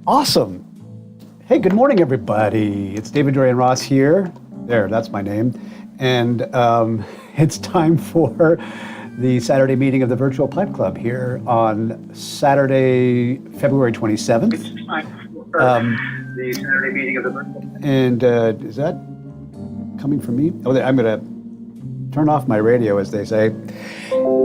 Awesome. Hey, good morning, everybody. It's David Dorian Ross here. There, that's my name. And it's time for the Saturday meeting of the Virtual Pipe Club here on Saturday, February 27th. It's time for the Saturday meeting of the Virtual. And is that coming from me? Oh, I'm going to turn off my radio, as they say,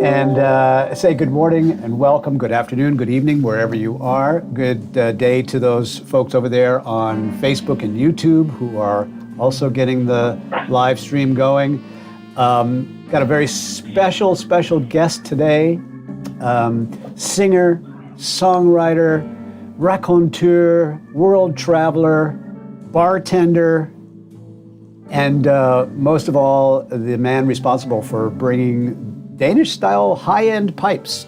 and say good morning and welcome, good afternoon, good evening, wherever you are. Good day to those folks over there on Facebook and YouTube who are also getting the live stream going. Got a very special guest today, singer, songwriter, raconteur, world traveler, bartender, and most of all, the man responsible for bringing Danish-style high-end pipes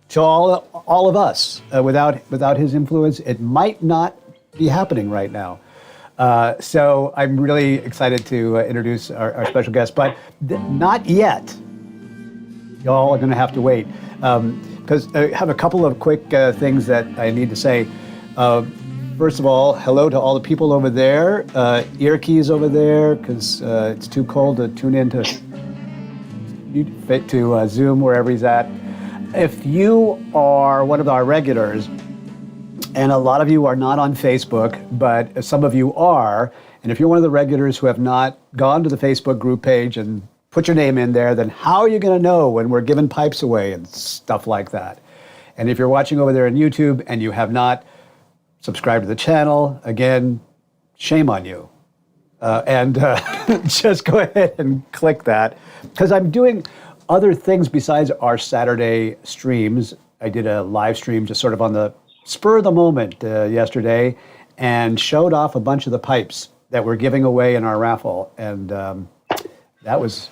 to all of us. Without his influence, it might not be happening right now. So I'm really excited to introduce our special guest, but not yet. Y'all are going to have to wait, because I have a couple of quick things that I need to say. First of all, hello to all the people over there. Irki's over there, because it's too cold to tune in to Zoom, wherever he's at. If you are one of our regulars, and a lot of you are not on Facebook, but some of you are, and if you're one of the regulars who have not gone to the Facebook group page and put your name in there, then how are you going to know when we're giving pipes away and stuff like that? And if you're watching over there on YouTube and you have not subscribed to the channel, again, shame on you. And just go ahead and click that, because I'm doing other things besides our Saturday streams. I did a live stream just sort of on the spur of the moment yesterday and showed off a bunch of the pipes that we're giving away in our raffle. And that was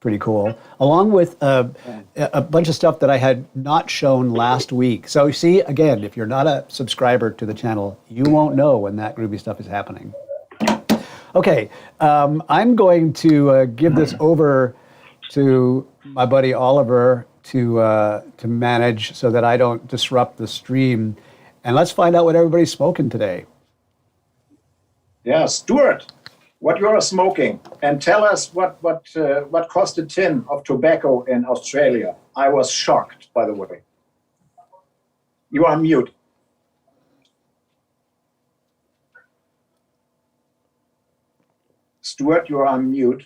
pretty cool, along with a bunch of stuff that I had not shown last week. So you see, again, if you're not a subscriber to the channel, you won't know when that groovy stuff is happening. Okay, I'm going to give this over to my buddy Oliver to manage so that I don't disrupt the stream. And let's find out what everybody's smoking today. Yeah, Stuart, what you are smoking, and tell us what cost a tin of tobacco in Australia. I was shocked, by the way. You are mute. Stuart, you are on mute.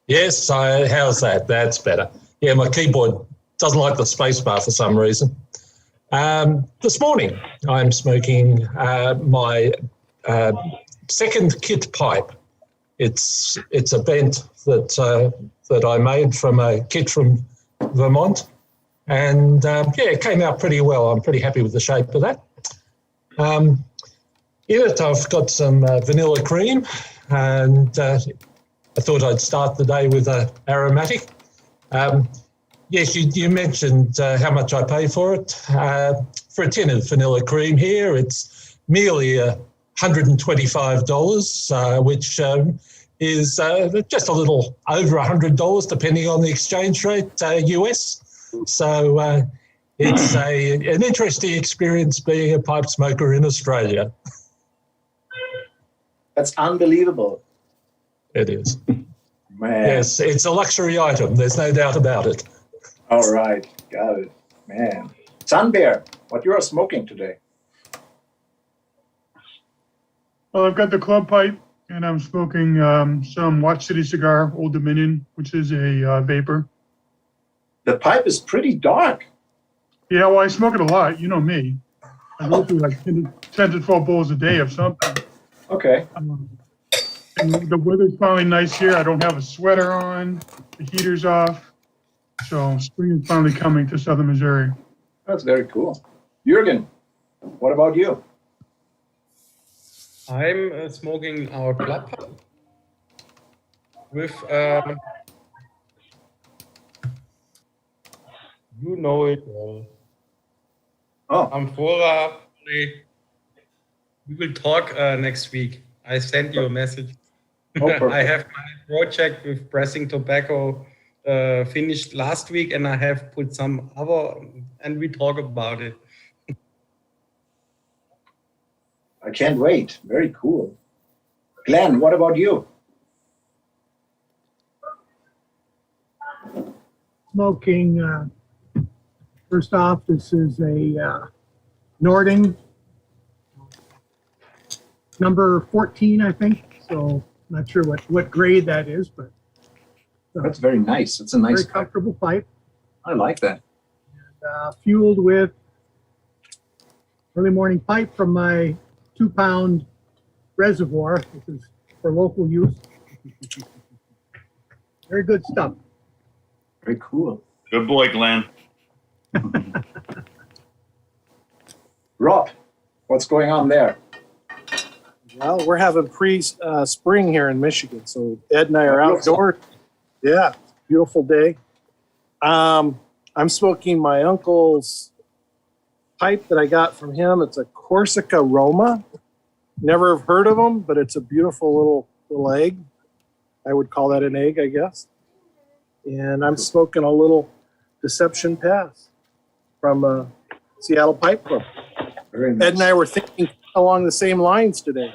Yes, how's that? That's better. Yeah, my keyboard doesn't like the space bar for some reason. This morning, I'm smoking my second kit pipe. It's a bent that I made from a kit from Vermont, and it came out pretty well. I'm pretty happy with the shape of that. In it, I've got some vanilla cream, and I thought I'd start the day with an aromatic. Yes, you mentioned how much I pay for it. For a tin of vanilla cream here, it's merely $125, which is just a little over $100, depending on the exchange rate, US. So it's an interesting experience being a pipe smoker in Australia. That's unbelievable. It is. Man. Yes, it's a luxury item. There's no doubt about it. All right, got it. Man. Sunbear, what you are smoking today? Well, I've got the club pipe, and I'm smoking some Watch City cigar, Old Dominion, which is a vapor. The pipe is pretty dark. Yeah, well, I smoke it a lot. You know me. I go through like 10 to 12 bowls a day of something. Okay. And the weather's finally nice here. I don't have a sweater on. The heater's off. So spring is finally coming to southern Missouri. That's very cool. Jürgen, what about you? I'm smoking our club pipe with, you know it well. Oh, Amphora. We will talk next week. I sent you a message. Oh, perfect. I have my project with pressing tobacco finished last week, and I have put some other, and we talk about it. I can't wait. Very cool. Glenn, what about you? Smoking. First off, this is a Nording number 14, I think. So not sure what grade that is, but That's very nice. It's a nice very pipe. comfortable pipe. I like that. Fueled with early morning pipe from my 2-pound reservoir. This is for local use. Very good stuff. Very cool. Good boy, Glenn. Rob, what's going on there? Well, we're having spring here in Michigan, so Ed and I are outdoors. Yeah, beautiful day. I'm smoking my uncle's pipe that I got from him. It's a Corsica Roma. Never have heard of them, but it's a beautiful little egg. I would call that an egg, I guess. And I'm smoking a little Deception Pass from Seattle Pipe Club. Very nice. Ed and I were thinking along the same lines today.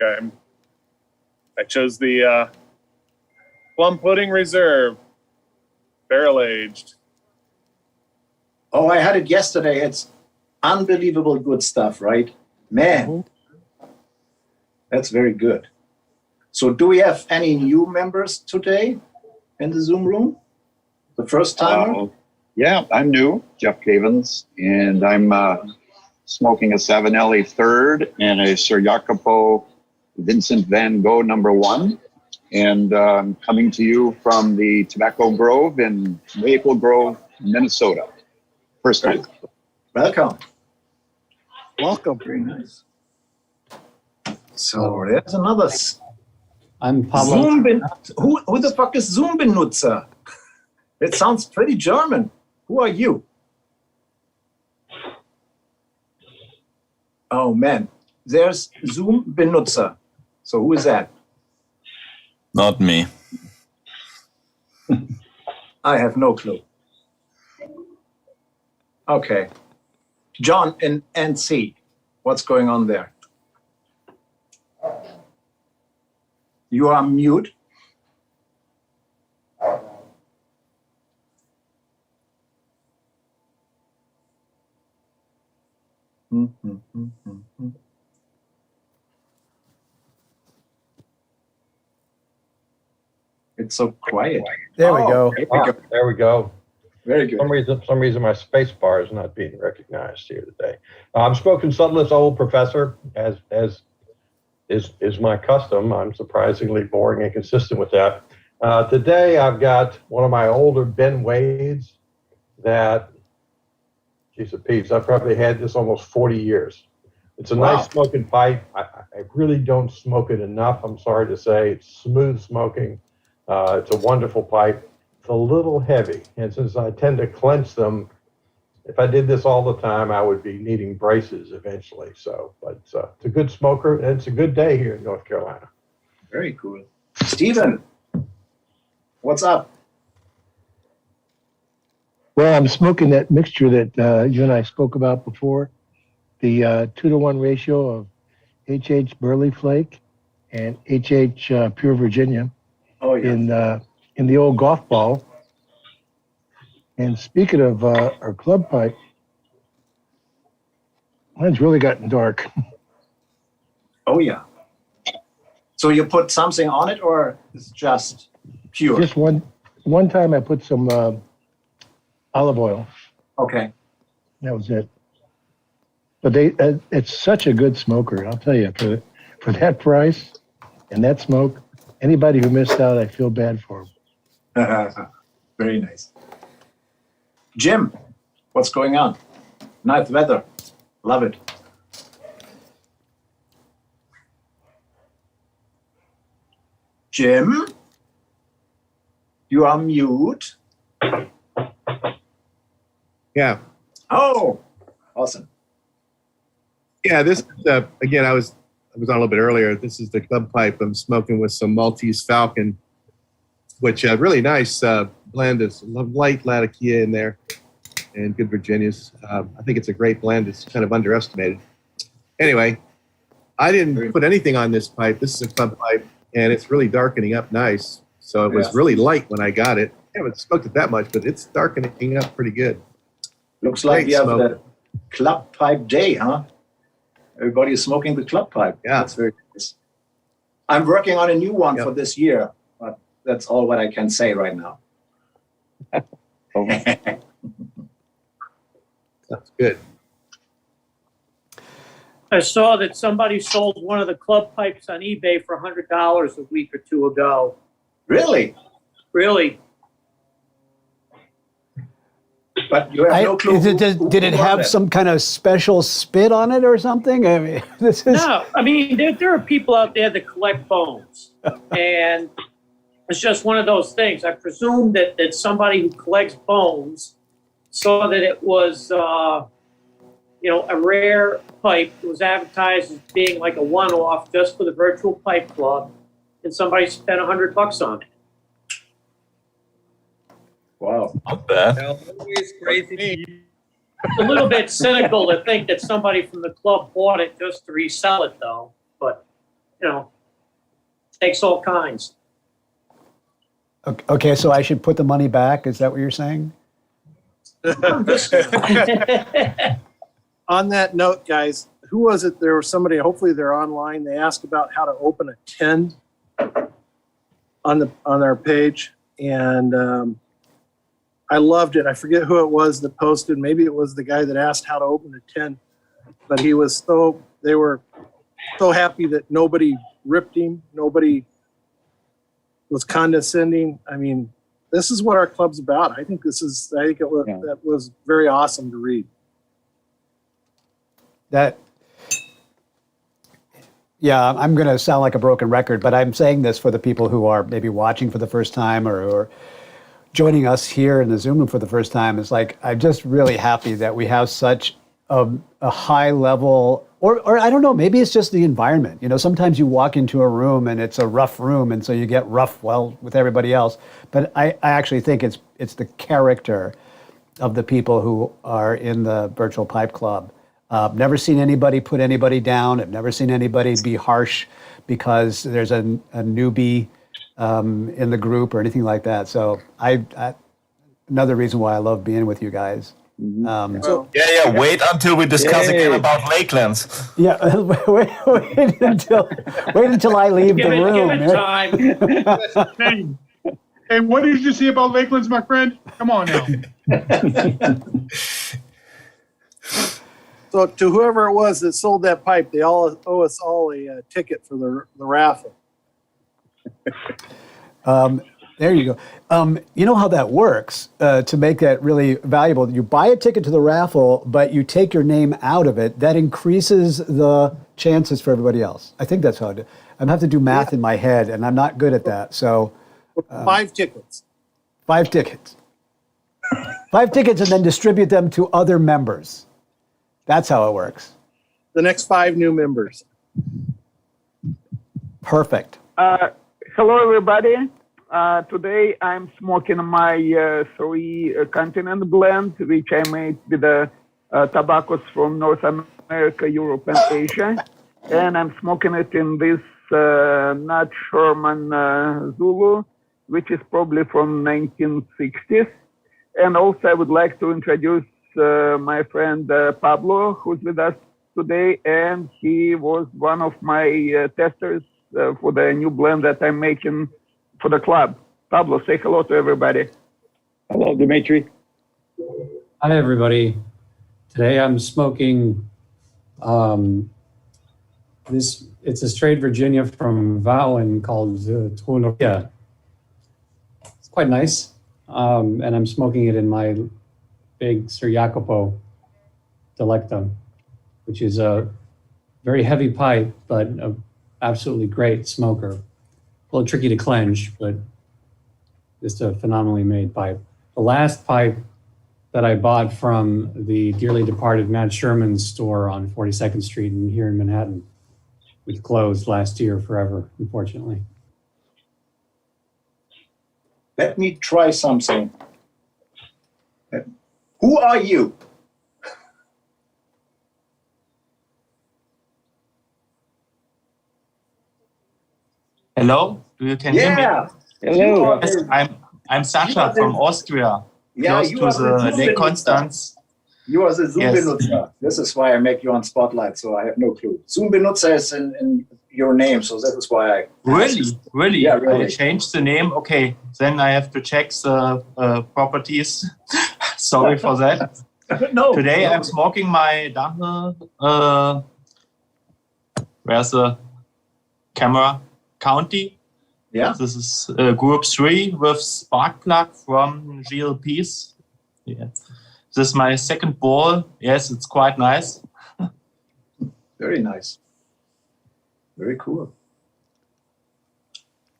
Okay. I chose the Plum Pudding Reserve, barrel aged. Oh, I had it yesterday. It's unbelievable good stuff, right? Man, that's very good. So do we have any new members today in the Zoom room? The first timer? Yeah, I'm new, Jeff Cavens, and I'm smoking a Savinelli third and a Sir Jacopo Vincent van Gogh #1, and coming to you from the Tobacco Grove in Maple Grove, Minnesota. First time. Welcome. Welcome. Very nice. So there's another I'm Pablo. who the fuck is Zoom Benutzer? It sounds pretty German. Who are you? Oh man, there's Zoom Benutzer. So who is that? Not me. I have no clue. Okay. John in NC, what's going on there? You are mute. It's so quiet. There we go. There we go. There we go. Very good. Some reason my space bar is not being recognized here today. I'm smoking Sutler's Old Professor, as is my custom. I'm surprisingly boring and consistent with that. Today I've got one of my older Ben Wades that, geez, Pete, I've probably had this almost 40 years. It's a nice smoking pipe. I really don't smoke it enough, I'm sorry to say. It's smooth smoking. It's a wonderful pipe. It's a little heavy, and since I tend to clench them, if I did this all the time, I would be needing braces eventually. So, but it's a good smoker, and it's a good day here in North Carolina. Very cool. Stephen, what's up? Well, I'm smoking that mixture that you and I spoke about before, the 2-to-1 ratio of HH Burley Flake and HH Pure Virginia. Oh yeah. In the old golf ball. And speaking of our club pipe, mine's really gotten dark. Oh yeah. So you put something on it, or it's just pure? Just one time I put some olive oil. Okay. That was it. But it's such a good smoker, I'll tell you. For that price and that smoke, anybody who missed out, I feel bad for them. Very nice. Jim, what's going on? Nice weather. Love it. Jim, you are mute. Yeah. Oh, awesome. Yeah, this again, I was on a little bit earlier. This is the club pipe I'm smoking with some Maltese Falcon, which really nice blend of light Latakia in there and good Virginias. I think it's a great blend. It's kind of underestimated. Anyway, I didn't put anything on this pipe. This is a club pipe, and it's really darkening up nice. So it was really light when I got it. I haven't smoked it that much, but it's darkening up pretty good. Looks like Great we have smoke. the club pipe day, huh? Everybody is smoking the club pipe. Yeah. That's very nice. I'm working on a new one for this year, but that's all what I can say right now. That's good. I saw that somebody sold one of the club pipes on eBay for $100 a week or two ago. Really? Really? But you have no clue. Did it have some kind of special spit on it or something? I mean, this is. No, I mean, there are people out there that collect bones. And it's just one of those things. I presume that somebody who collects bones saw that it was, a rare pipe. It was advertised as being like a one-off just for the virtual pipe club. And somebody spent $100 on it. Wow. Not bad. Always crazy. It's a little bit cynical to think that somebody from the club bought it just to resell it, though. But, takes all kinds. Okay, so I should put the money back. Is that what you're saying? On that note, guys, who was it? There was somebody, hopefully they're online. They asked about how to open a tin on our page. And I loved it. I forget who it was that posted. Maybe it was the guy that asked how to open a tin. But they were so happy that nobody ripped him. Nobody was condescending. I mean, this is what our club's about. I think that was very awesome to read. I'm going to sound like a broken record, but I'm saying this for the people who are maybe watching for the first time or joining us here in the Zoom room for the first time. It's like, I'm just really happy that we have such a high level, or I don't know, maybe it's just the environment. Sometimes you walk into a room and it's a rough room, and so you get rough with everybody else. But I actually think it's the character of the people who are in the Virtual Pipe Club. Never seen anybody put anybody down. I've never seen anybody be harsh because there's a newbie in the group or anything like that. So another reason why I love being with you guys. Wait until we discuss again about Lakelands. Yeah, wait until I leave the room. Give it time. Hey, what did you say about Lakelands, my friend? Come on now. So to whoever it was that sold that pipe, they all owe us all a ticket for the raffle. There you go. You know how that works to make that really valuable. You buy a ticket to the raffle, but you take your name out of it. That increases the chances for everybody else. I think that's how it is. I'm have to do math in my head, and I'm not good at that. So 5 tickets. 5 tickets. 5 tickets, and then distribute them to other members. That's how it works. The next 5 new members. Perfect. Hello, everybody. Today I'm smoking my 3 continent blend, which I made with the tobaccos from North America, Europe, and Asia. And I'm smoking it in this Nat Sherman Zulu, which is probably from 1960s. And also I would like to introduce my friend Pablo, who's with us today, and he was one of my testers for the new blend that I'm making for the club. Pablo, say hello to everybody. Hello, Dimitri. Hi, everybody. Today I'm smoking it's a straight Virginia from Vauen called Trunoria. It's quite nice. And I'm smoking it in my big Sir Jacopo Delecta, which is a very heavy pipe, but an absolutely great smoker. A little tricky to clench, but just a phenomenally made pipe. The last pipe that I bought from the dearly departed Matt Sherman's store on 42nd Street here in Manhattan, which closed last year forever, unfortunately. Let me try something. Who are you? Hello, do you can hear me? Yeah. Hello. Yes, I'm Sasha from Austria, Yeah, close you to are the the Zoom Lake benutzer. Constance. You are the Zoom Yes. benutzer. This is why I make you on Spotlight, so I have no clue. Zoom benutzer is in your name, so that is why I Really? Yeah, really. I changed the name. Okay, then I have to check the properties. Sorry for that. No. Today I'm smoking my Dache. Where's the camera? County. Yeah. This is Group 3 with spark plug from GLPs. Yeah. This is my second ball. Yes, it's quite nice. Very nice. Very cool.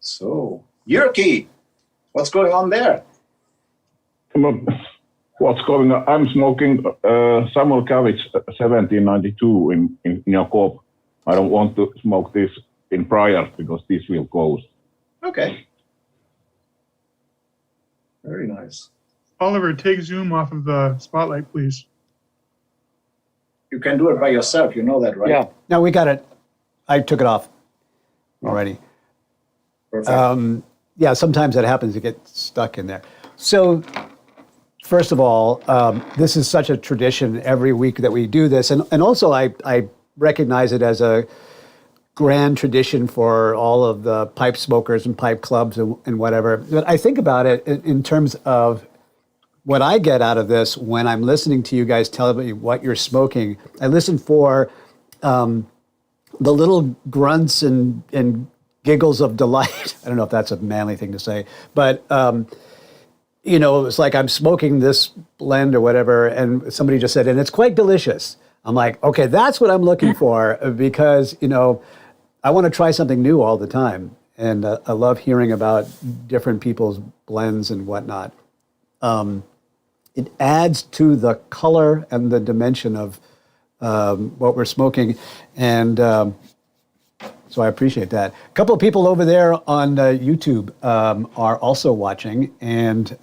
So, Jyrki, what's going on there? What's going on? I'm smoking Samuel Kavich 1792 in Jakob. I don't want to smoke this in prior because this will close. Okay. Very nice. Oliver, take Zoom off of the spotlight, please. You can do it by yourself. You know that, right? Yeah. No, we got it. I took it off already. Perfect. Yeah, sometimes that happens. It gets stuck in there. So, first of all, this is such a tradition every week that we do this. And also, I recognize it as a grand tradition for all of the pipe smokers and pipe clubs and whatever. But I think about it in terms of what I get out of this when I'm listening to you guys tell me what you're smoking. I listen for the little grunts and giggles of delight. I don't know if that's a manly thing to say, but you know, it's like I'm smoking this blend or whatever, and somebody just said, and it's quite delicious. I'm like, okay, that's what I'm looking for, because, you know, I want to try something new all the time. And I love hearing about different people's blends and whatnot. It adds to the color and the dimension of what we're smoking. And so I appreciate that. A couple of people over there on YouTube are also watching. And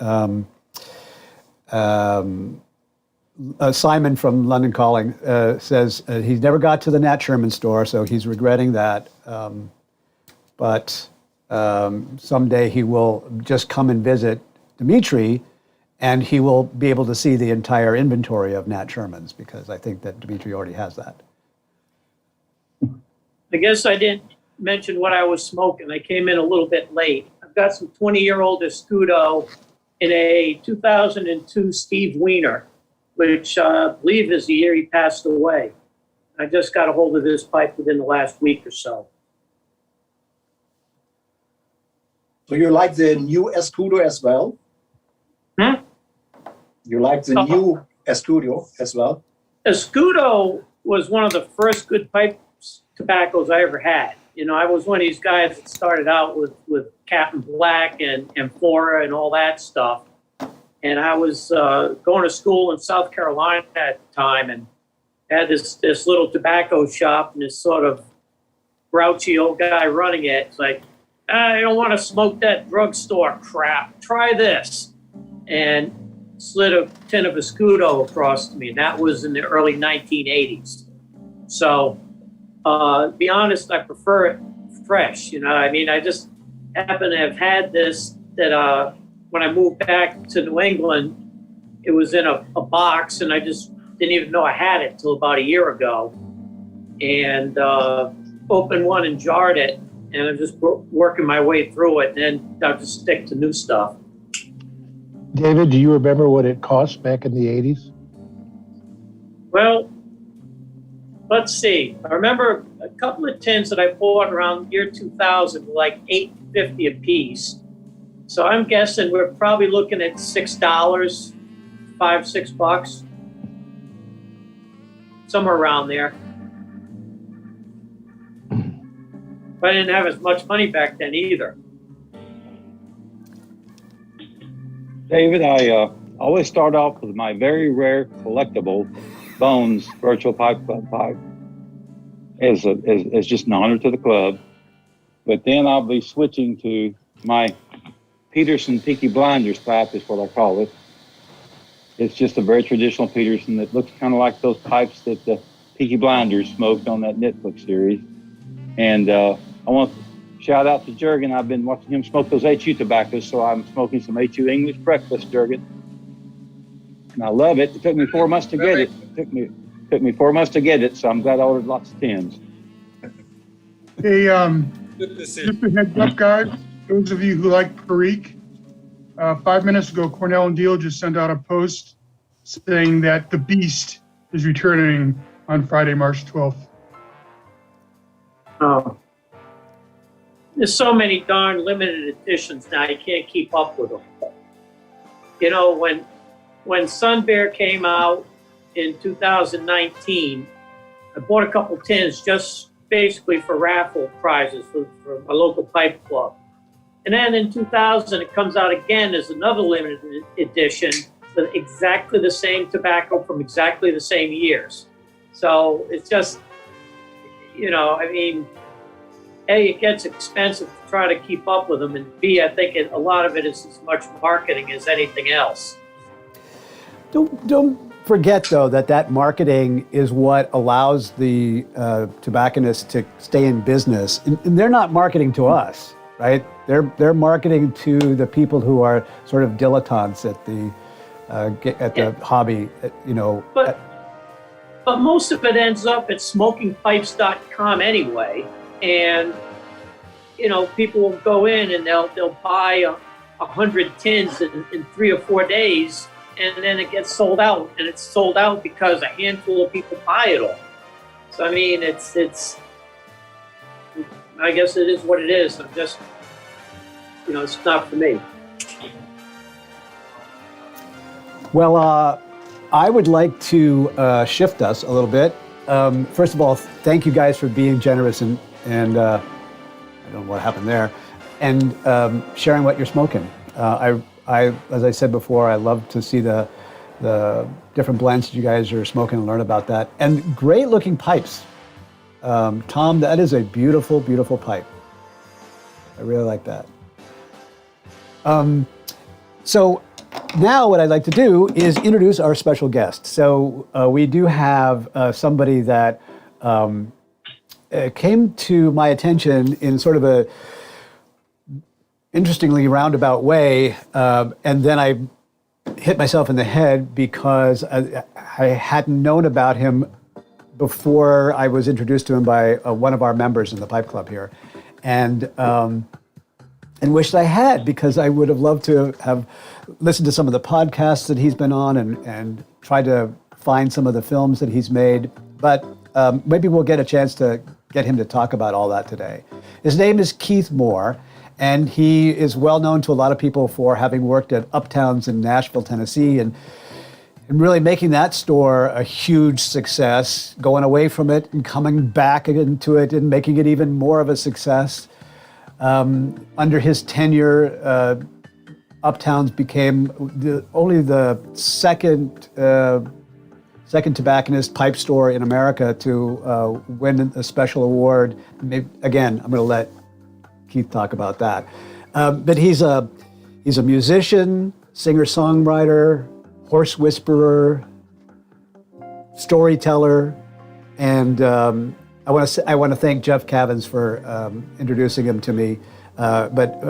Simon from London Calling says he's never got to the Nat Sherman store, so he's regretting that. But someday he will just come and visit Dimitri, and he will be able to see the entire inventory of Nat Shermans, because I think that Dimitri already has that. I guess I didn't mention what I was smoking. I came in a little bit late. I've got some 20-year-old Escudo in a 2002 Steve Weiner, which I believe is the year he passed away. I just got a hold of this pipe within the last week or so. So you like the new Escudo as well? You like the new Escudo as well? Escudo was one of the first good pipe tobaccos I ever had. You know, I was one of these guys that started out with Captain Black and Flora and all that stuff. And I was going to school in South Carolina at the time, and had this little tobacco shop, and this sort of grouchy old guy running it. It's like, I don't want to smoke that drugstore crap. Try this. And slid a tin of Escudo across to me, and that was in the early 1980s. So, to be honest, I prefer it fresh. You know, I mean, I just happen to have had this that when I moved back to New England, it was in a box, and I just didn't even know I had it until about a year ago. And opened one and jarred it, and I'm just working my way through it, and then I'll just stick to new stuff. David, do you remember what it cost back in the 80s? Well, let's see. I remember a couple of tins that I bought around year 2000 were like $8.50 a piece. So I'm guessing we're probably looking at $6, $5-6, somewhere around there. But I didn't have as much money back then either. David, I always start off with my very rare collectible Bones Virtual Pipe Club pipe. It's just an honor to the club. But then I'll be switching to my Peterson Peaky Blinders pipe, is what I call it. It's just a very traditional Peterson that looks kind of like those pipes that the Peaky Blinders smoked on that Netflix series. And I want to shout out to Jurgen. I've been watching him smoke those HU tobaccos, so I'm smoking some HU English breakfast, Jurgen. And I love it. It took me 4 months to get it. Took me 4 months to get it, so I'm glad I ordered lots of tins. Hey, just a heads up, guys. Those of you who like Perique, 5 minutes ago, Cornell and Deal just sent out a post saying that The Beast is returning on Friday, March 12th. Oh. There's so many darn limited editions now, you can't keep up with them. You know, when Sun Bear came out in 2019, I bought a couple tins just basically for raffle prizes for a local pipe club. And then in 2000, it comes out again as another limited edition with exactly the same tobacco from exactly the same years. So it's just, you know, I mean, A, it gets expensive to try to keep up with them, and B, I think a lot of it is as much marketing as anything else. Don't forget, though, that marketing is what allows the tobacconists to stay in business. And they're not marketing to us, right? They're marketing to the people who are sort of dilettantes at the hobby, you know. But most of it ends up at smokingpipes.com anyway. And, you know, people will go in and they'll buy 100 tins in 3 or 4 days, and then it gets sold out. And it's sold out because a handful of people buy it all. So, I mean, it's I guess it is what it is. I'm just, you know, it's not for me. Well, I would like to shift us a little bit. First of all, thank you guys for being generous and I don't know what happened there, and sharing what you're smoking. I, as I said before, I love to see the different blends that you guys are smoking and learn about that. And great looking pipes. Tom, that is a beautiful, beautiful pipe. I really like that. So now what I'd like to do is introduce our special guest. So we do have somebody that came to my attention in sort of a interestingly roundabout way, and then I hit myself in the head because I hadn't known about him before I was introduced to him by one of our members in the Pipe Club here, and wished I had, because I would have loved to have listened to some of the podcasts that he's been on and tried to find some of the films that he's made, but maybe we'll get a chance to get him to talk about all that today. His name is Keith Moore, and he is well known to a lot of people for having worked at Uptowns in Nashville, Tennessee, and really making that store a huge success, going away from it and coming back into it and making it even more of a success. Under his tenure, Uptowns became only the second tobacconist pipe store in America to win a special award. Maybe, again, I'm going to let Keith talk about that. But he's a musician, singer-songwriter, horse whisperer, storyteller, and I want to thank Jeff Cavins for introducing him to me. But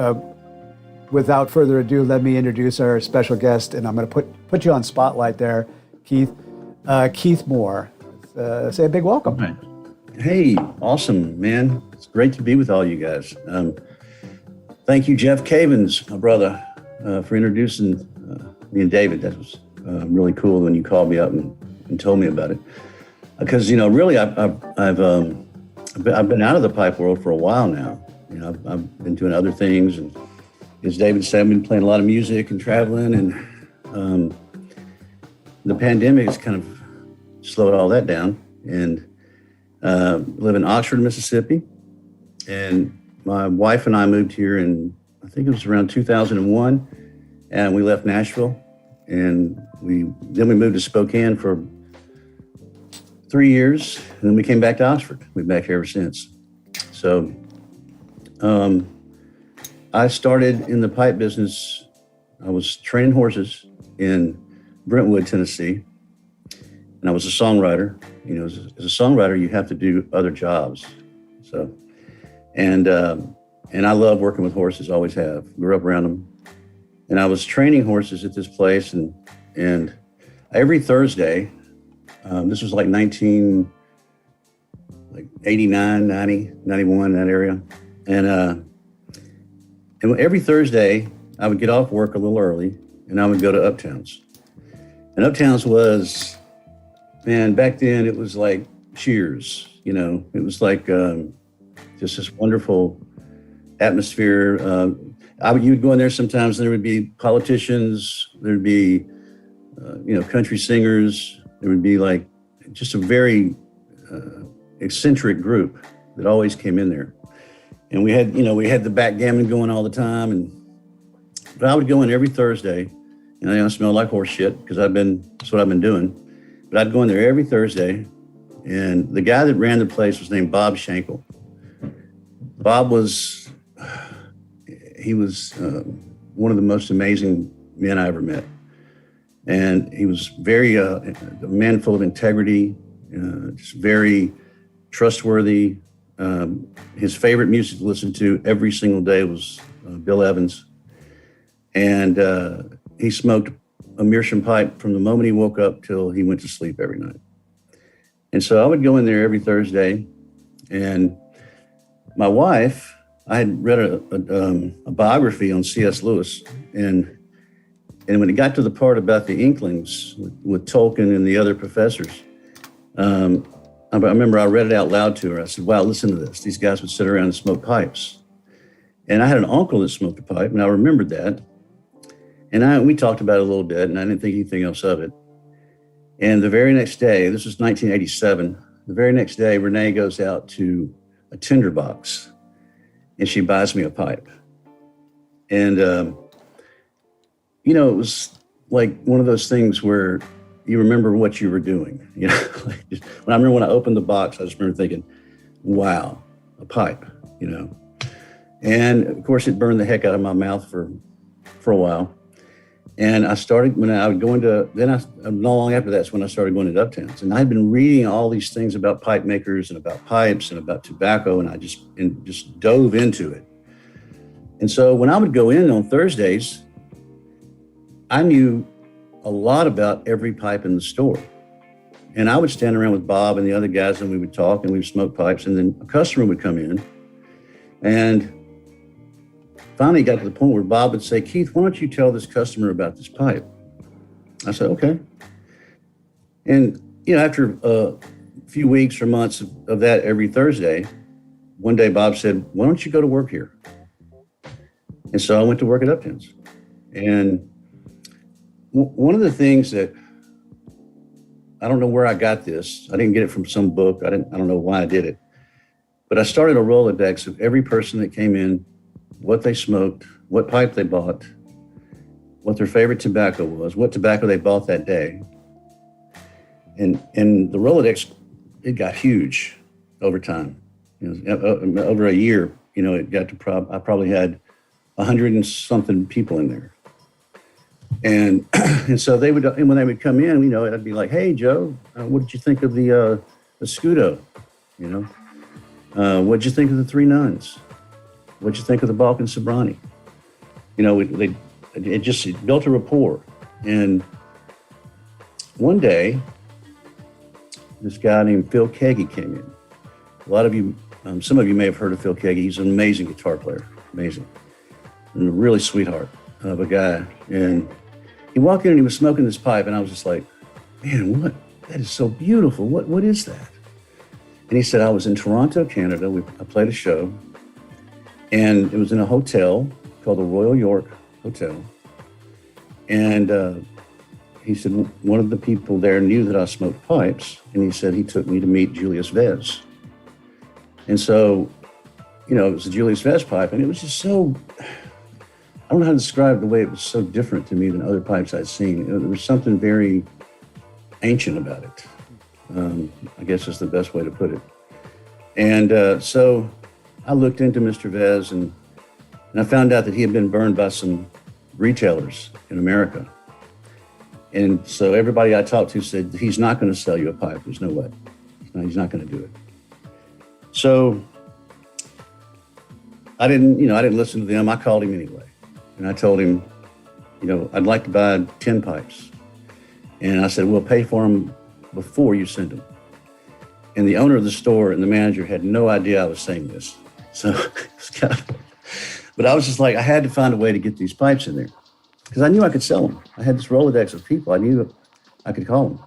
without further ado, let me introduce our special guest, and I'm going to put you on spotlight there, Keith. Keith Moore. Say a big welcome. Right. Hey, awesome, man. It's great to be with all you guys. Thank you, Jeff Cavins, my brother, for introducing me and David. That was really cool when you called me up and told me about it. Because, you know, really, I've been out of the pipe world for a while now. You know, I've been doing other things, and as David said, I've been playing a lot of music and traveling, and the pandemic's kind of slowed all that down. And live in Oxford, Mississippi, and my wife and I moved here in, I think it was around 2001, and we left Nashville, and then we moved to Spokane for 3 years, and then we came back to Oxford. We've been back here ever since. So I started in the pipe business. I was training horses in Brentwood, Tennessee, and I was a songwriter. You know, as a songwriter, you have to do other jobs. So, and And I love working with horses, always have. Grew up around them. And I was training horses at this place, and every Thursday, this was like 89, 90, 91, that area. And every Thursday, I would get off work a little early, and I would go to Uptowns. And Uptowns was, man, back then it was like Cheers, you know. It was like just this wonderful atmosphere. You'd go in there sometimes, and there would be politicians, there'd be, country singers. There would be like just a very eccentric group that always came in there. And we had the backgammon going all the time. But I would go in every Thursday, and I smelled like horse shit because that's what I've been doing. But I'd go in there every Thursday, and the guy that ran the place was named Bob Schenkel. Bob was one of the most amazing men I ever met. And he was very, a man full of integrity, just very trustworthy. His favorite music to listen to every single day was Bill Evans. And he smoked a meerschaum pipe from the moment he woke up till he went to sleep every night. And so I would go in there every Thursday, and my wife, I had read a biography on C.S. Lewis, and when it got to the part about the Inklings with Tolkien and the other professors, I remember I read it out loud to her. I said, wow, listen to this. These guys would sit around and smoke pipes. And I had an uncle that smoked a pipe, and I remembered that. And we talked about it a little bit, and I didn't think anything else of it. And the very next day, this was 1987, the very next day, Renee goes out to a tinderbox, and she buys me a pipe. And, it was like one of those things where you remember what you were doing. When I remember when I opened the box, I just remember thinking, wow, a pipe, And of course, it burned the heck out of my mouth for a while. And I started, when I would go into, not long after that's when I started going to Uptowns. And I had been reading all these things about pipe makers and about pipes and about tobacco, and I just dove into it. And so when I would go in on Thursdays, I knew a lot about every pipe in the store. And I would stand around with Bob and the other guys, and we would talk, and we would smoke pipes, and then a customer would come in. And finally got to the point where Bob would say, Keith, why don't you tell this customer about this pipe? I said, okay. And, after a few weeks or months of that every Thursday, one day Bob said, why don't you go to work here? And so I went to work at Uptowns. And one of the things that, I don't know where I got this. I didn't get it from some book. I don't know why I did it. But I started a Rolodex of every person that came in, what they smoked, what pipe they bought, what their favorite tobacco was, what tobacco they bought that day. And the Rolodex, it got huge over time. Over a year, it got to I probably had 100 and something people in there. And so when they would come in, I'd be like, hey, Joe, what did you think of the Scudo? What did you think of the Three Nuns? What'd you think of the Balkan Sobrani? It built a rapport. And one day, this guy named Phil Kagi came in. A lot of you, some of you may have heard of Phil Kagi. He's an amazing guitar player, amazing. And a really sweetheart of a guy. And he walked in and he was smoking this pipe, and I was just like, man, that is so beautiful. What is that? And he said, I was in Toronto, Canada. I played a show. And it was in a hotel called the Royal York Hotel. And he said, one of the people there knew that I smoked pipes. And he said he took me to meet Julius Vez. And so, it was a Julius Vez pipe. And it was just so, I don't know how to describe the way it was so different to me than other pipes I'd seen. There was something very ancient about it. I guess is the best way to put it. And so I looked into Mr. Vez, and I found out that he had been burned by some retailers in America. And so everybody I talked to said, he's not going to sell you a pipe. There's no way. He's not going to do it. So I didn't listen to them. I called him anyway. And I told him, I'd like to buy 10 pipes. And I said, we'll pay for them before you send them. And the owner of the store and the manager had no idea I was saying this. So it's kind of, but I was just like, I had to find a way to get these pipes in there because I knew I could sell them. I had this Rolodex of people. I knew I could call them.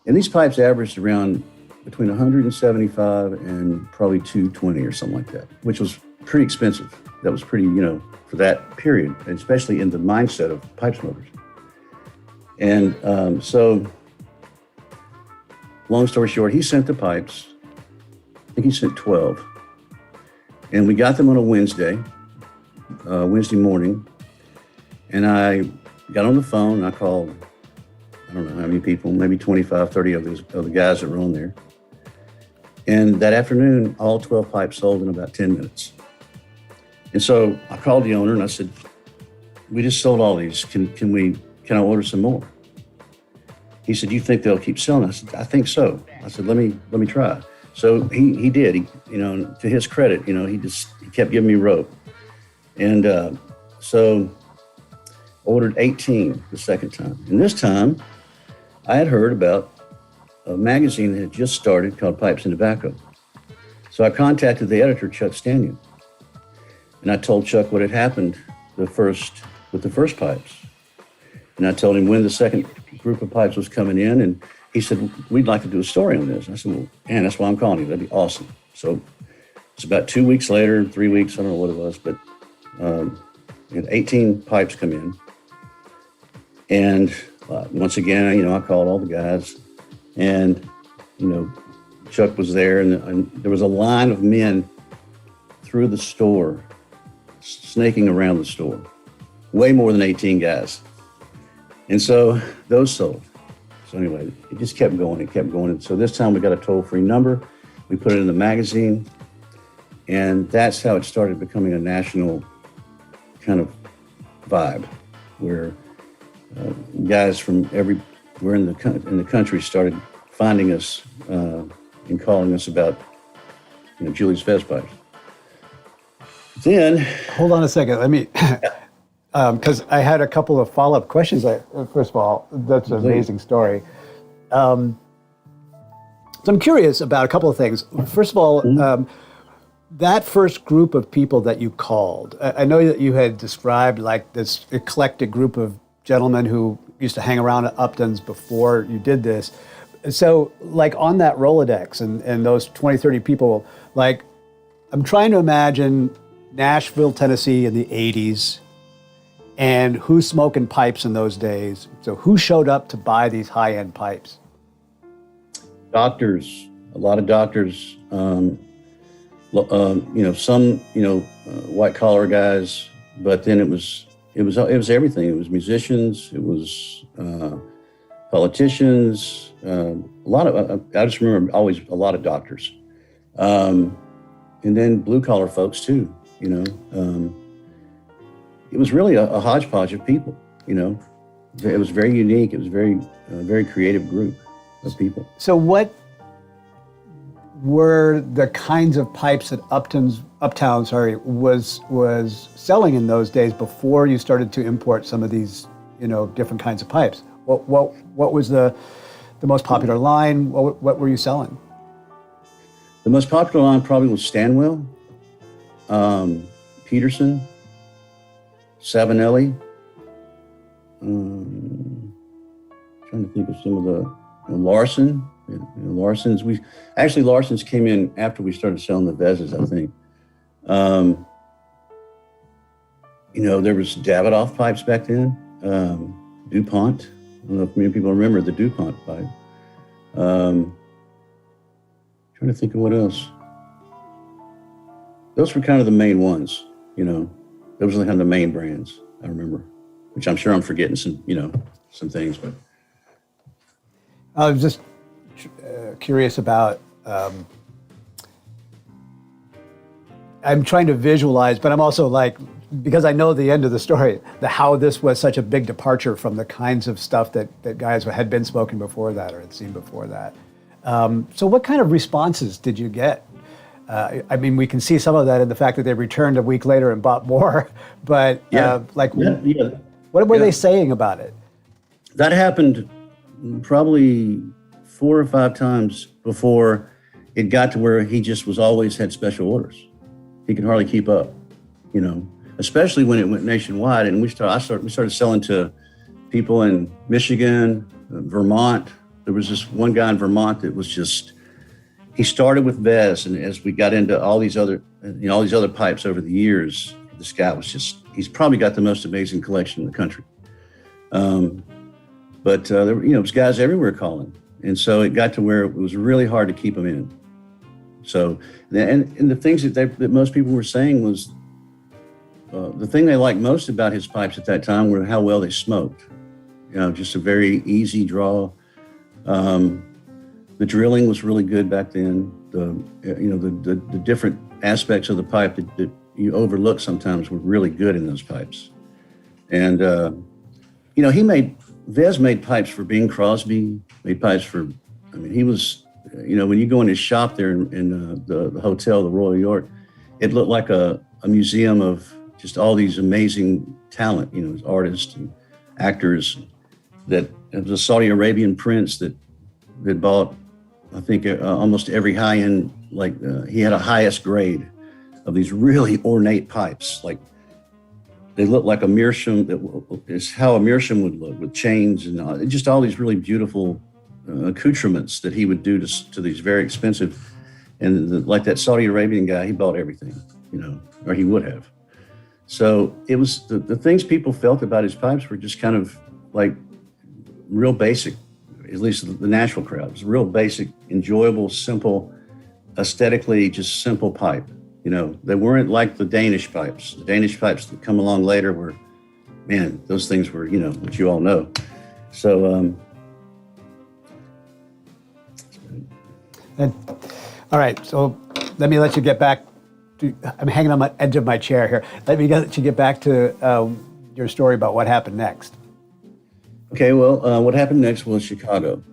And these pipes averaged around between 175 and probably 220 or something like that, which was pretty expensive. That was pretty, for that period, and especially in the mindset of pipe smokers. And so long story short, he sent the pipes. I think he sent 12. And we got them on a Wednesday morning. And I got on the phone and I called, I don't know how many people, maybe 25, 30 of the guys that were on there. And that afternoon, all 12 pipes sold in about 10 minutes. And so I called the owner and I said, we just sold all these. Can I order some more? He said, you think they'll keep selling? I said, I think so. I said, let me try. So he did. He, to his credit, he kept giving me rope. And so ordered 18 the second time. And this time I had heard about a magazine that had just started called Pipes and Tobacco. So I contacted the editor, Chuck Stanion. And I told Chuck what had happened with the first pipes. And I told him when the second group of pipes was coming in, and he said, we'd like to do a story on this. And I said, well, man, that's why I'm calling you. That'd be awesome. So it's about 2 weeks later, 3 weeks, I don't know what it was, but we had 18 pipes come in. And once again, I called all the guys, and, Chuck was there, and there was a line of men through the store, snaking around the store, way more than 18 guys. And so those sold. So anyway, it just kept going. It kept going. And so this time we got a toll-free number. We put it in the magazine. And that's how it started becoming a national kind of vibe where guys from everywhere in the country started finding us and calling us about, Julie's Fez pipes. Then, hold on a second. Let me, because I had a couple of follow-up questions. First of all, that's an amazing story. So I'm curious about a couple of things. First of all, that first group of people that you called, I know that you had described like this eclectic group of gentlemen who used to hang around at Upton's before you did this. So like on that Rolodex and those 20, 30 people, like I'm trying to imagine Nashville, Tennessee in the 80s and who's smoking pipes in those days. So who showed up to buy these high-end pipes? Doctors, a lot of doctors, some, white collar guys, but then it was everything. It was musicians, it was politicians, I just remember always a lot of doctors. And then blue collar folks too, it was really a hodgepodge of people, It was very unique. It was a very creative group of people. So what were the kinds of pipes that Uptown was selling in those days before you started to import some of these, different kinds of pipes? What was the most popular line? What were you selling? The most popular line probably was Stanwell, Peterson, Savinelli. Trying to think of some of the Larson. Larson's. Larson's came in after we started selling the Vezes, I think. There was Davidoff pipes back then. DuPont. I don't know if many people remember the DuPont pipe. Trying to think of what else. Those were kind of the main ones, Those were kind of the main brands I remember, which I'm sure I'm forgetting some things, but. I was just curious about, I'm trying to visualize, but I'm also like, because I know the end of the story, how this was such a big departure from the kinds of stuff that guys had been smoking before that or had seen before that. So what kind of responses did you get I mean, we can see some of that in the fact that they returned a week later and bought more. But what were they saying about it? That happened probably 4 or 5 times before it got to where he just was always had special orders. He could hardly keep up, you know, especially when it went nationwide. And we started selling to people in Michigan, Vermont. There was this one guy in Vermont that was just, he started with Vez, and as we got into all these other pipes over the years, this guy was just, he's probably got the most amazing collection in the country. But there were, it was guys everywhere calling. And so it got to where it was really hard to keep them in. So, and the things that most people were saying was, the thing they liked most about his pipes at that time were how well they smoked. Just a very easy draw. The drilling was really good back then. The different aspects of the pipe that you overlook sometimes were really good in those pipes. And, Vez made pipes for Bing Crosby, made pipes for, he was, when you go in his shop there in the hotel, the Royal York, it looked like a museum of just all these amazing talent, artists and actors. That it was a Saudi Arabian prince that bought, I think, almost every high-end, he had a highest grade of these really ornate pipes. Like, they look like a meerschaum, that is how a meerschaum would look, with chains and just all these really beautiful accoutrements that he would do to these very expensive. And like that Saudi Arabian guy, he bought everything, or he would have. So it was the things people felt about his pipes were just kind of like real basic, at least the Nashville crowd. It was real basic, enjoyable, simple, aesthetically just simple pipe. They weren't like the Danish pipes. The Danish pipes that come along later were, man, those things were, what you all know. So, all right, so let me let you get back to, I'm hanging on the edge of my chair here. Let me let you get back to your story about what happened next. Okay, well, what happened next was Chicago.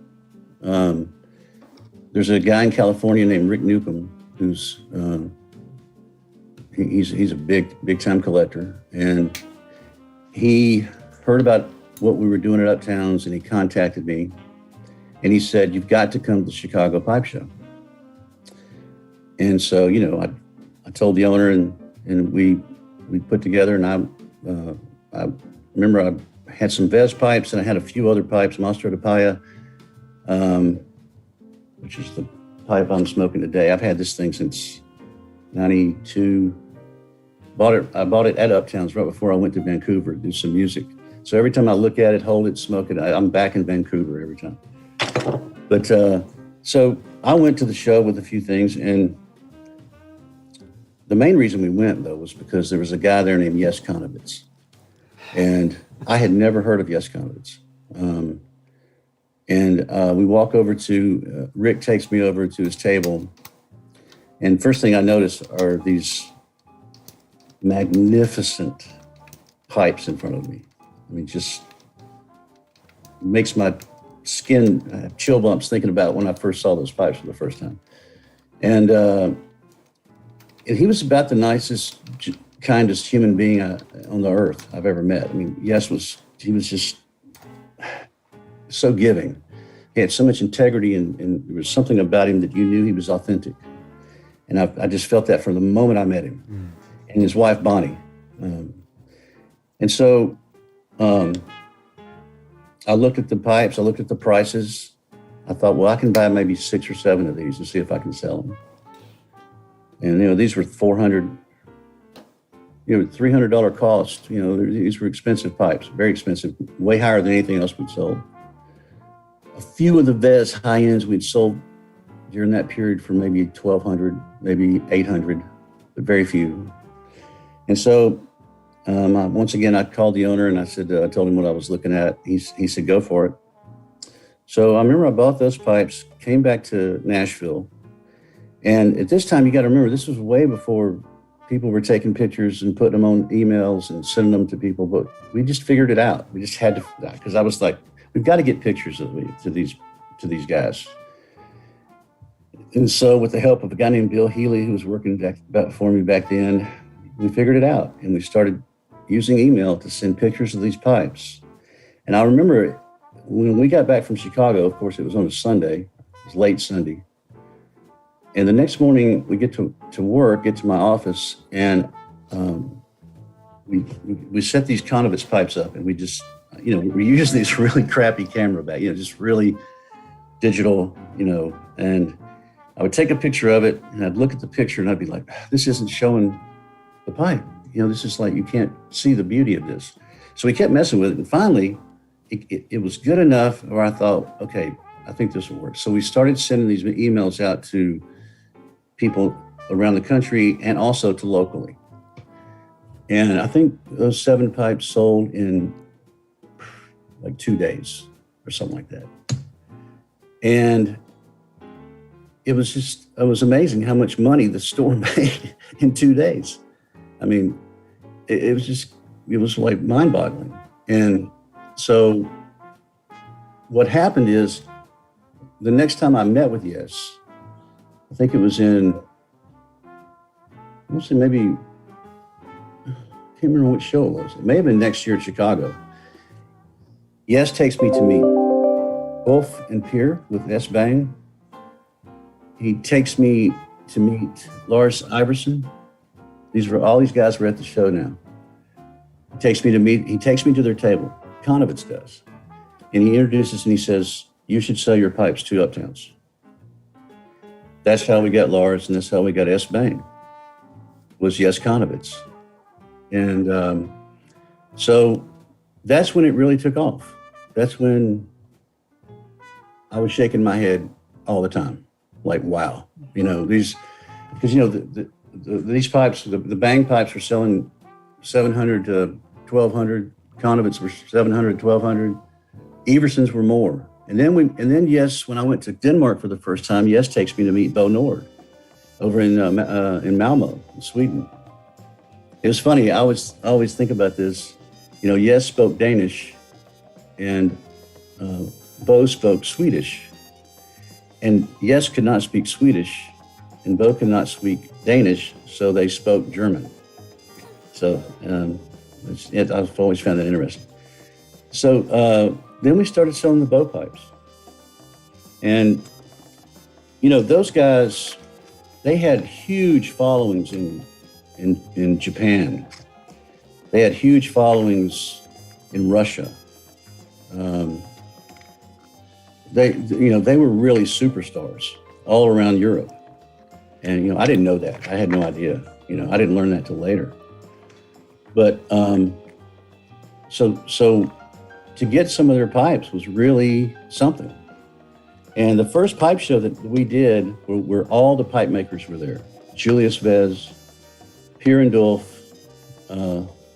There's a guy in California named Rick Newcomb who's, he's a big time collector, and he heard about what we were doing at Uptowns, and he contacted me, and he said, "You've got to come to the Chicago Pipe Show." And so, I told the owner, and we put together, and I remember I had some Vez pipes, and I had a few other pipes, Mastro de Paya, which is the pipe I'm smoking today. I've had this thing since 92. I bought it at Uptowns right before I went to Vancouver to do some music. So every time I look at it, hold it, smoke it, I'm back in Vancouver every time. But so I went to the show with a few things, and the main reason we went, though, was because there was a guy there named Yes Konovitz. And I had never heard of Yes Konovitz. And we walk over to, Rick takes me over to his table. And first thing I notice are these magnificent pipes in front of me. Just makes my skin have chill bumps thinking about it when I first saw those pipes for the first time. And he was about the nicest, kindest human being on the earth I've ever met. Yes, he was just so giving. He had so much integrity, and there was something about him that you knew he was authentic. And I just felt that from the moment I met him. And his wife, Bonnie. And so I looked at the pipes, I looked at the prices. I thought, well, I can buy maybe 6 or 7 of these and see if I can sell them. And, these were $400, $300 cost. These were expensive pipes, very expensive, way higher than anything else we'd sold. A few of the Vez high ends we'd sold during that period for maybe $1,200, maybe $800, but very few. And so once again, I called the owner and I said, I told him what I was looking at. He said, go for it. So I remember I bought those pipes, came back to Nashville. And at this time, you got to remember, this was way before people were taking pictures and putting them on emails and sending them to people. But we just figured it out. We just had to, because I was like, we've got to get pictures of to these guys. And so with the help of a guy named Bill Healy, who was working for me back then, we figured it out. And we started using email to send pictures of these pipes. And I remember when we got back from Chicago, of course, it was on a Sunday. It was late Sunday. And the next morning we get to work, get to my office, and we set these conduits pipes up, and we just, we use this really crappy camera back, just really digital, and I would take a picture of it and I'd look at the picture and I'd be like, this isn't showing the pipe. This is like, you can't see the beauty of this. So we kept messing with it. And finally, it was good enough where I thought, okay, I think this will work. So we started sending these emails out to people around the country and also to locally. And I think those 7 pipes sold in like 2 days or something like that. And it was amazing how much money the store made in 2 days. I mean, it was like mind-boggling. And so what happened is the next time I met with Yes, I think it was in, maybe, I can't remember what show it was. It may have been next year in Chicago. Yes takes me to meet Wolf and Pierre with S. Bang. He takes me to meet Lars Iverson. All these guys were at the show now. He takes me to their table. Conovitz does. And he introduces and he says, you should sell your pipes to Uptowns. That's how we got Lars, and that's how we got S. Bang, was Yes Conovitz. And so that's when it really took off. That's when I was shaking my head all the time. Like, wow, these pipes, the Bang pipes were selling 700 to 1,200. Conovitz were 700, 1,200. Eversons were more. And then Yes, when I went to Denmark for the first time, Yes takes me to meet Bo Nord over in Malmo, Sweden. It was funny. I always think about this. Yes spoke Danish, and Bo spoke Swedish. And Yes could not speak Swedish, and Bo could not speak Danish, so they spoke German. So I've always found that interesting. So then we started selling the Bo pipes. And, those guys, they had huge followings in Japan. They had huge followings in Russia. They were really superstars all around Europe. And, I didn't know that. I had no idea. I didn't learn that till later. But so to get some of their pipes was really something. And the first pipe show that we did where all the pipe makers were there. Julius Vez, Pierre and Dolph,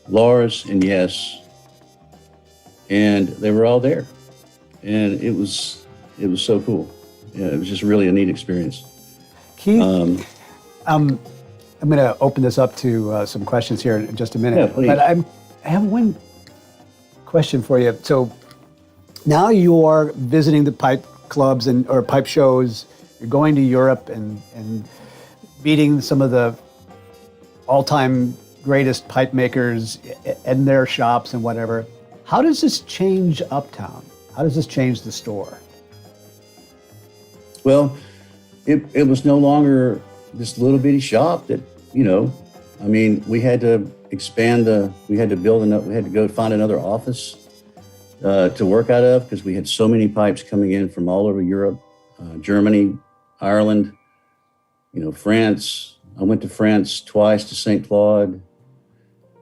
Lars and Yes. And they were all there. And it was so cool. It was just really a neat experience. Keith, I'm going to open this up to some questions here in just a minute. Yeah, please. But I have one question for you. So now you are visiting the pipe clubs or pipe shows. You're going to Europe and meeting some of the all-time greatest pipe makers in their shops and whatever. How does this change Uptown? How does this change the store? Well, it was no longer this little bitty shop that, we had to expand we had to go find another office to work out of because we had so many pipes coming in from all over Europe, Germany, Ireland, France. I went to France twice, to St. Claude,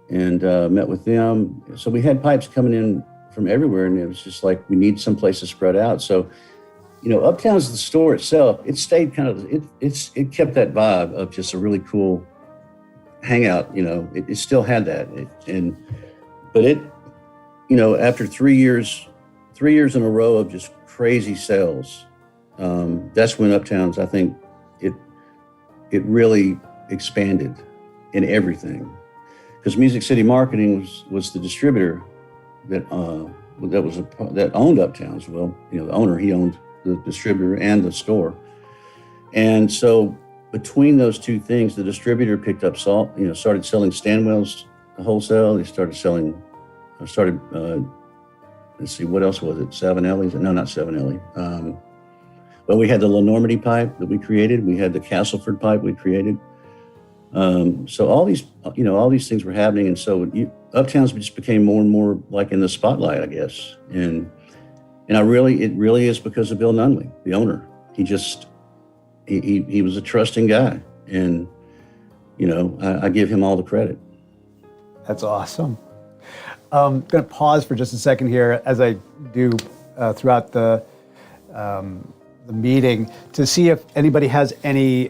and met with them. So we had pipes coming in from everywhere, and it was just like, we need some place to spread out. So, Uptown's the store itself, it stayed it kept that vibe of just a really cool hangout. It still had that. But after 3 years in a row of just crazy sales, that's when Uptown's, I think, it really expanded in everything. Because Music City Marketing was the distributor that owned Uptown's. Well, the owner, he owned the distributor and the store. And so between those two things, the distributor picked up salt, started selling Stanwell's wholesale. They started selling, let's see, what else was it? Savinelli's? No, not Savinelli. Well, we had the La Normandy pipe that we created. We had the Castleford pipe we created. So all these things were happening. And so Uptowns just became more and more like in the spotlight, I guess. And it really is because of Bill Nunley, the owner. He was a trusting guy. And, I give him all the credit. That's awesome. I'm going to pause for just a second here, as I do throughout the meeting, to see if anybody has any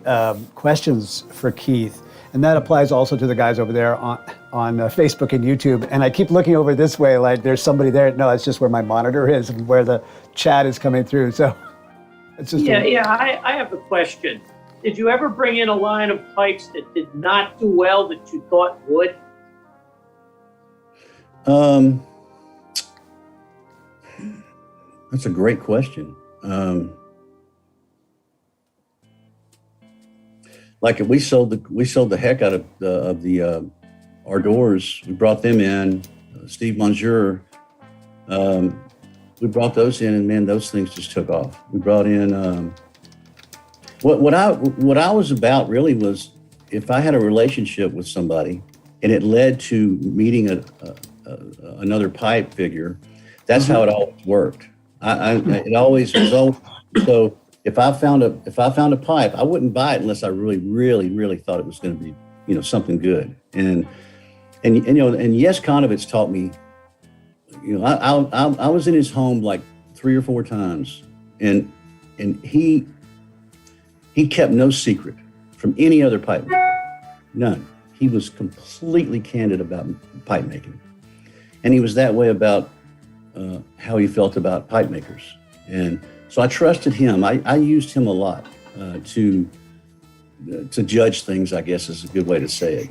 questions for Keith. And that applies also to the guys over there on Facebook and YouTube. And I keep looking over this way like there's somebody there. No, it's just where my monitor is and where the chat is coming through. So it's just I have a question. Did you ever bring in a line of pipes that did not do well that you thought would? That's a great question. Like we sold the heck out of our doors. We brought them in. Steve Monsieur. We brought those in, and man, those things just took off. We brought in what I was about really was if I had a relationship with somebody and it led to meeting another pipe figure, that's how it always worked. It always was. So if I found a pipe, I wouldn't buy it unless I really, really, really thought it was going to be, something good. And Yes Konovitz taught me. I was in his home like 3 or 4 times, and he kept no secret from any other pipe maker. None. He was completely candid about pipe making, and he was that way about how he felt about pipe makers. And so I trusted him. I used him a lot to judge things, I guess is a good way to say it,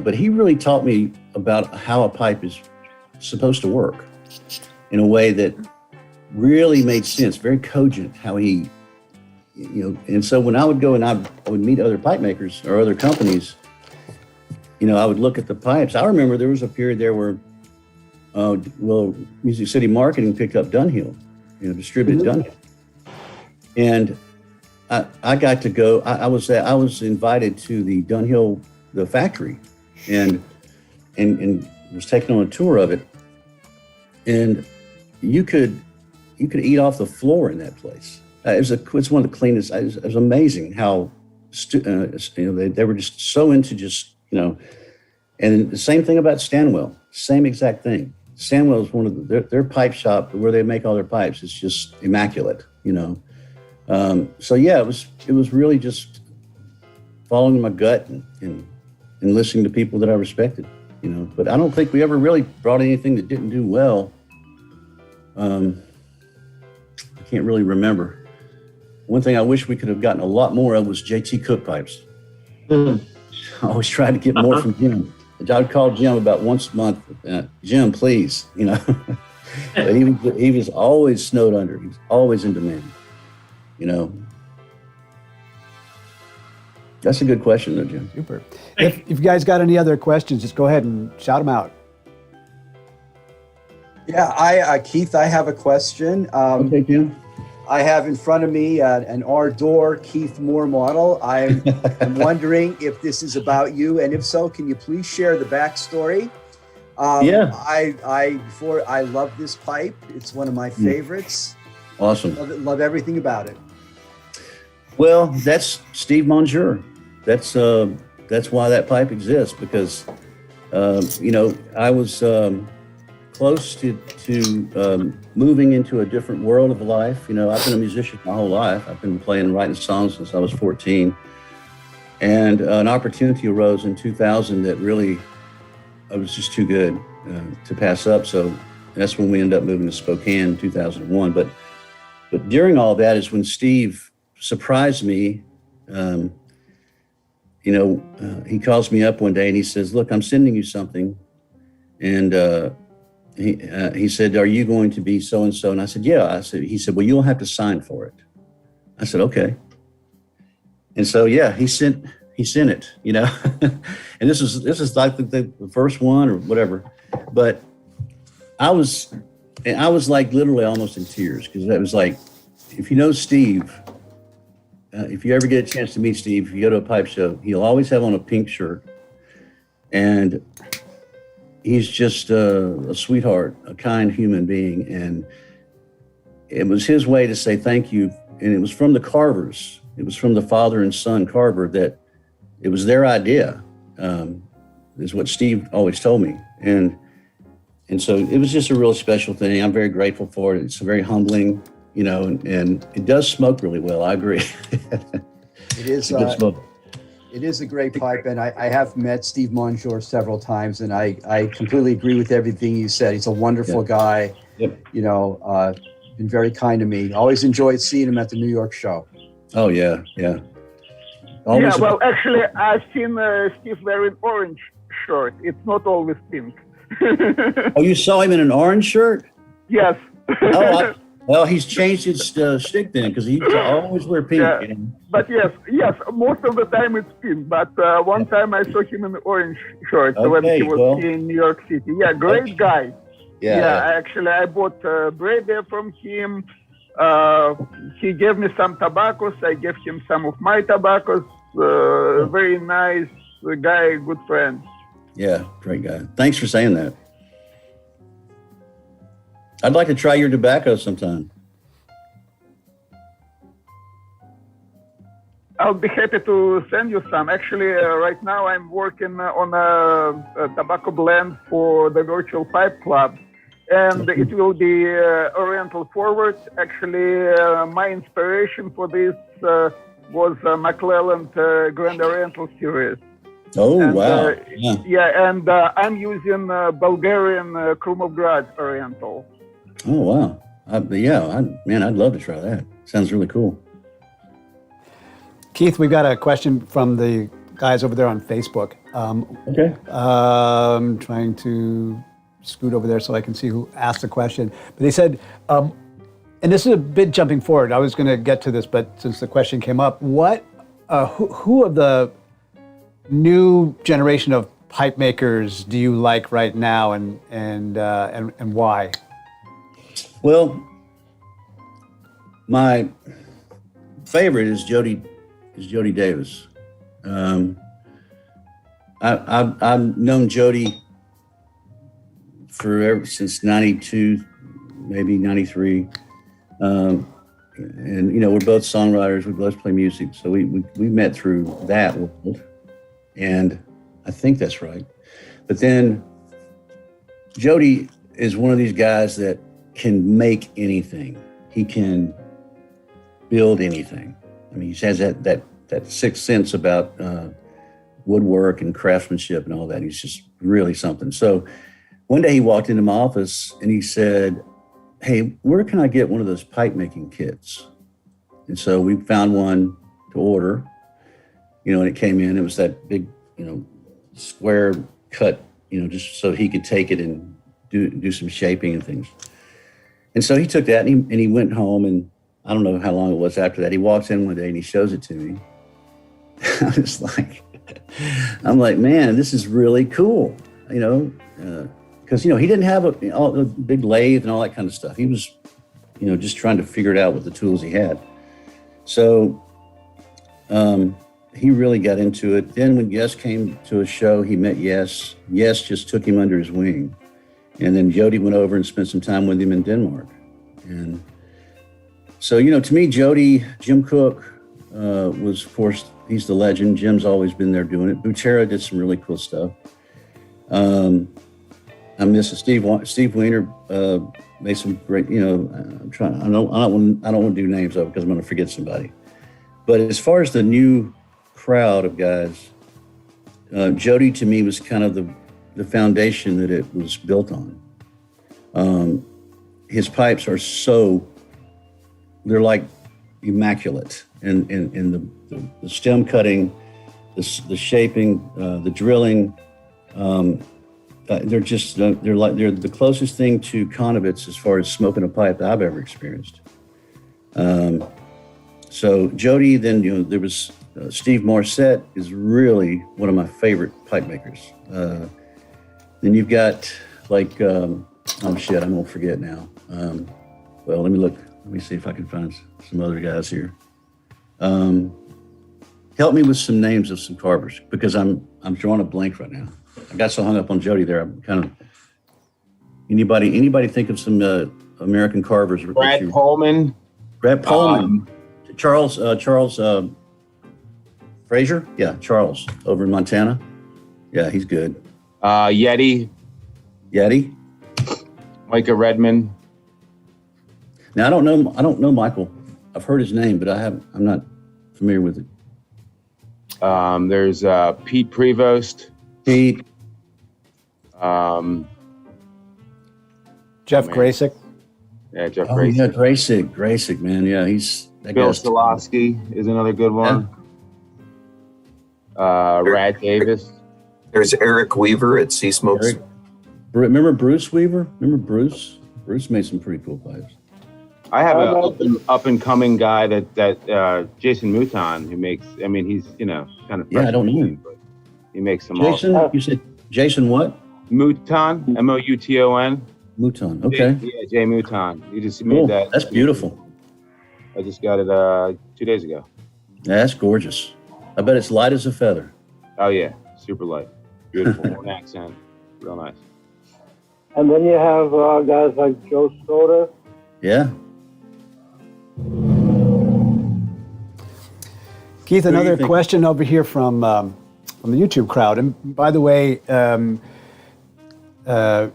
but he really taught me about how a pipe is supposed to work in a way that really made sense, very cogent, how he, and so when I would go and I would meet other pipe makers or other companies, I would look at the pipes. I remember there was a period there where, Music City Marketing picked up Dunhill, distributed Dunhill. And I got to go, I was invited to the Dunhill, the factory, and was taken on a tour of it. And you could eat off the floor in that place. It's one of the cleanest. It was amazing how they were just so into just and the same thing about Stanwell. Same exact thing. Stanwell is one of their pipe shop where they make all their pipes. It's just immaculate, So yeah, it was really just following my gut and listening to people that I respected, But I don't think we ever really brought anything that didn't do well. I can't really remember. One thing I wish we could have gotten a lot more of was JT Cook pipes. I always tried to get more from Jim. I would call Jim about once a month. Jim, please, But he was always snowed under. He was always in demand. That's a good question, though, Jim. Super. If you guys got any other questions, just go ahead and shout them out. Yeah, Keith, I have a question. Okay, Jim. I have in front of me an R-Door Keith Moore model. I'm wondering if this is about you, and if so, can you please share the backstory? Yeah. I love this pipe. It's one of my favorites. Awesome. Love everything about it. Well, that's Steve Monsieur. That's why that pipe exists, because I was close to moving into a different world of life. I've been a musician my whole life. I've been playing and writing songs since I was 14. And an opportunity arose in 2000 that really, I was just too good to pass up. So that's when we ended up moving to Spokane in 2001. But during all that is when Steve surprised me. He calls me up one day and he says, "Look, I'm sending you something." And he said, "Are you going to be so-and-so?" And I said, "Yeah." He said, "Well, you'll have to sign for it." I said, "Okay." And so, yeah, he sent it, you know, and this is like the first one or whatever. But I was like literally almost in tears, because that was like, if you know Steve, if you ever get a chance to meet Steve, if you go to a pipe show, he'll always have on a pink shirt, and he's just a sweetheart, a kind human being. And it was his way to say thank you. And it was from the Carvers. It was from the father and son Carver, that it was their idea, is what Steve always told me. And so it was just a real special thing. I'm very grateful for it. It's very humbling, you know, and it does smoke really well. I agree. It is. It is a great pipe, and I have met Steve Monjour several times, and I completely agree with everything you said. He's a wonderful guy. Yep. You know, been very kind to me. Always enjoyed seeing him at the New York show. Oh yeah, yeah. Yeah, well, actually, I've seen Steve wearing orange shirt. It's not always pink. Oh, you saw him in an orange shirt? Yes. Well, he's changed his shtick then, because he used to always wear pink. Yeah. You know? But yes, most of the time it's pink. But one time I saw him in an orange shirt when he was in New York City. Yeah, great guy. Yeah, actually, I bought bread there from him. He gave me some tobaccos. I gave him some of my tobaccos. Very nice guy, good friend. Yeah, great guy. Thanks for saying that. I'd like to try your tobacco sometime. I'll be happy to send you some. Actually, right now I'm working on a tobacco blend for the Virtual Pipe Club, and it will be Oriental forward. Actually, my inspiration for this was McClelland Grand Oriental series. Oh, and, wow. And I'm using Bulgarian Krumovgrad Oriental. Oh, wow. I'd love to try that. Sounds really cool. Keith, we've got a question from the guys over there on Facebook. Okay. I'm trying to scoot over there so I can see who asked the question. But they said, and this is a bit jumping forward. I was going to get to this, but since the question came up, who of the new generation of pipe makers do you like right now, and why? Well, my favorite is Jody Davis. I've known Jody since 92, maybe 93. And, you know, we're both songwriters. We both play music. So we met through that world. And I think that's right. But then Jody is one of these guys that can make anything. He can build anything. I mean, he has that sixth sense about woodwork and craftsmanship and all that. He's just really something. So one day he walked into my office and he said, "Hey, where can I get one of those pipe making kits?" And so we found one to order, you know, and it came in. It was that big, you know, square cut, you know, just so he could take it and do some shaping and things. And so he took that and he went home, and I don't know how long it was after that. He walks in one day and he shows it to me. I'm like, man, this is really cool, you know, because, you know, he didn't have a big lathe and all that kind of stuff. He was, you know, just trying to figure it out with the tools he had. So he really got into it. Then when Yes came to a show, he met Yes. Yes just took him under his wing. And then Jody went over and spent some time with him in Denmark. And so, you know, to me, Jim Cook was, of course, he's the legend. Jim's always been there doing it. Butera did some really cool stuff. I miss Steve Weiner made some great, you know, I don't want to do names of it because I'm going to forget somebody. But as far as the new crowd of guys, Jody to me was kind of the foundation that it was built on. His pipes are they're like immaculate, and the stem cutting, the shaping, the drilling, they're the closest thing to convivits as far as smoking a pipe that I've ever experienced. So Jody, then, you know, there was Steve Morissette is really one of my favorite pipe makers. Then you've got like, oh shit, I'm gonna forget now. Well, let me look. Let me see if I can find some other guys here. Help me with some names of some carvers, because I'm drawing a blank right now. I got so hung up on Jody there. I'm kind of, anybody think of some American carvers? Brad Pullman. Brad Pullman. Charles Frazier? Yeah, Charles over in Montana. Yeah, he's good. Yeti. Micah Redmond. Now I don't know Michael. I've heard his name, but I'm not familiar with it. There's Pete Prevost. Pete. Jeff Grasick. Yeah, Jeff Grasick. Yeah, Grasick, man. Yeah, he's that Bill guy's Stolowski is another good one. Rad Davis. There's Eric Weaver at Sea Smokes. Remember Bruce Weaver? Remember Bruce? Bruce made some pretty cool pipes. I have an up and coming guy that Jason Mouton, who makes. I mean, he's kind of I don't know him, but he makes some. Jason, awesome. you said Jason what? Mouton, Mouton. Mouton. Okay. Yeah, Jay Mouton. He just Cool. made that. That's beautiful. I just got it 2 days ago. Yeah, that's gorgeous. I bet it's light as a feather. Oh yeah, super light, beautiful, one accent, real nice. And then you have guys like Joe Skoda. Yeah. Keith, do you another think? question over here from the YouTube crowd. And by the way,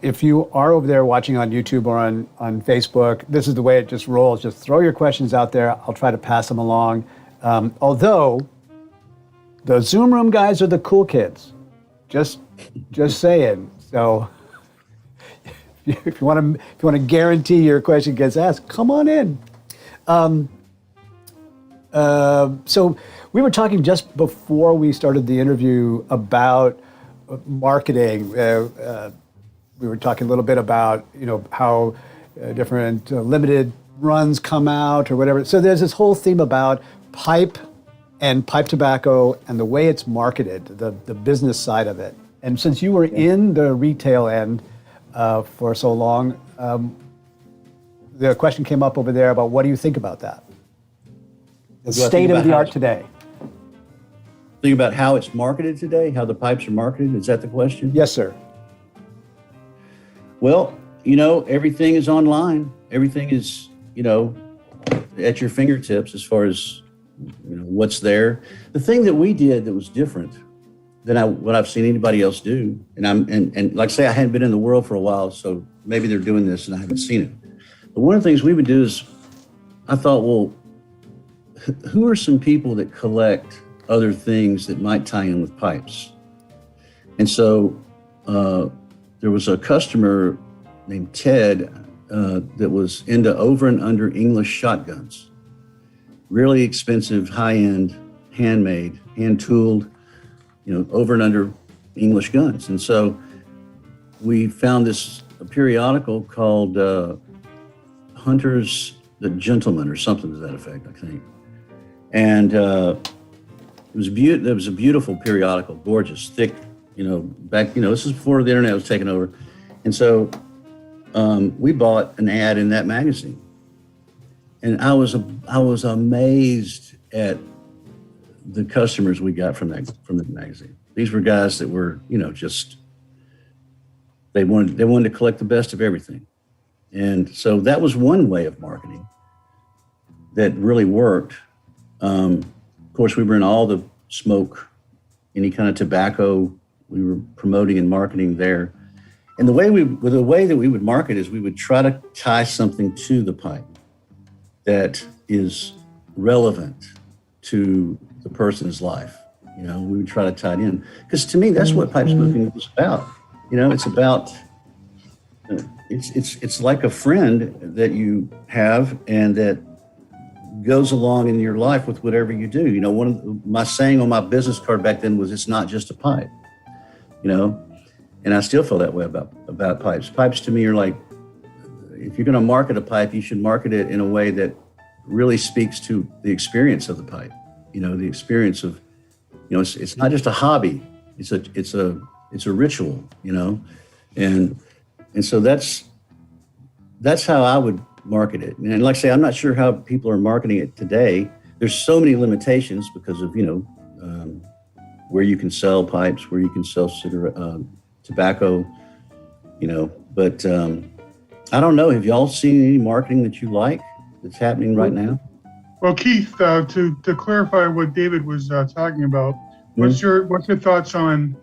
if you are over there watching on YouTube or on Facebook, this is the way it just rolls. Just throw your questions out there. I'll try to pass them along. Although the Zoom room guys are the cool kids. Just saying. So if you want to guarantee your question gets asked, come on in. So we were talking just before we started the interview about marketing. We were talking a little bit about how different limited runs come out or whatever. So there's this whole theme about pipe and pipe tobacco and the way it's marketed, the business side of it. And since you were in the retail end for so long, the question came up over there about what do you think about that? The state of the art today. Think about how it's marketed today, how the pipes are marketed. Is that the question? Yes, sir. Well, everything is online. Everything is, at your fingertips as far as, what's there. The thing that we did that was different than what I've seen anybody else do, and like I say, I hadn't been in the world for a while, so maybe they're doing this and I haven't seen it. But one of the things we would do is, I thought, well, who are some people that collect other things that might tie in with pipes? And so there was a customer named Ted that was into over and under English shotguns. Really expensive, high-end, handmade, hand-tooled, over and under English guns. And so we found a periodical called Hunters the Gentleman or something to that effect, I think. And it was a beautiful periodical, gorgeous, thick, back, this is before the internet was taken over. And so we bought an ad in that magazine. And I was amazed at the customers we got from the magazine. These were guys that were, just, they wanted to collect the best of everything. And so that was one way of marketing that really worked. Of course, we were in all the smoke, any kind of tobacco, we were promoting and marketing there. And the way that we would market is we would try to tie something to the pipe that is relevant to the person's life. We would try to tie it in. Because to me, that's what pipe smoking was about. It's about, it's like a friend that you have and that goes along in your life with whatever you do. One of my saying on my business card back then was, it's not just a pipe, and I still feel that way about pipes. Pipes to me are like, if you're going to market a pipe, you should market it in a way that really speaks to the experience of the pipe. the experience of, it's not just a hobby. It's a ritual, and so that's how I would market it. And like I say, I'm not sure how people are marketing it today. There's so many limitations because of, where you can sell pipes, where you can sell tobacco, but I don't know. Have y'all seen any marketing that you like that's happening right now? Well, Keith, to clarify what David was talking about, what's your thoughts on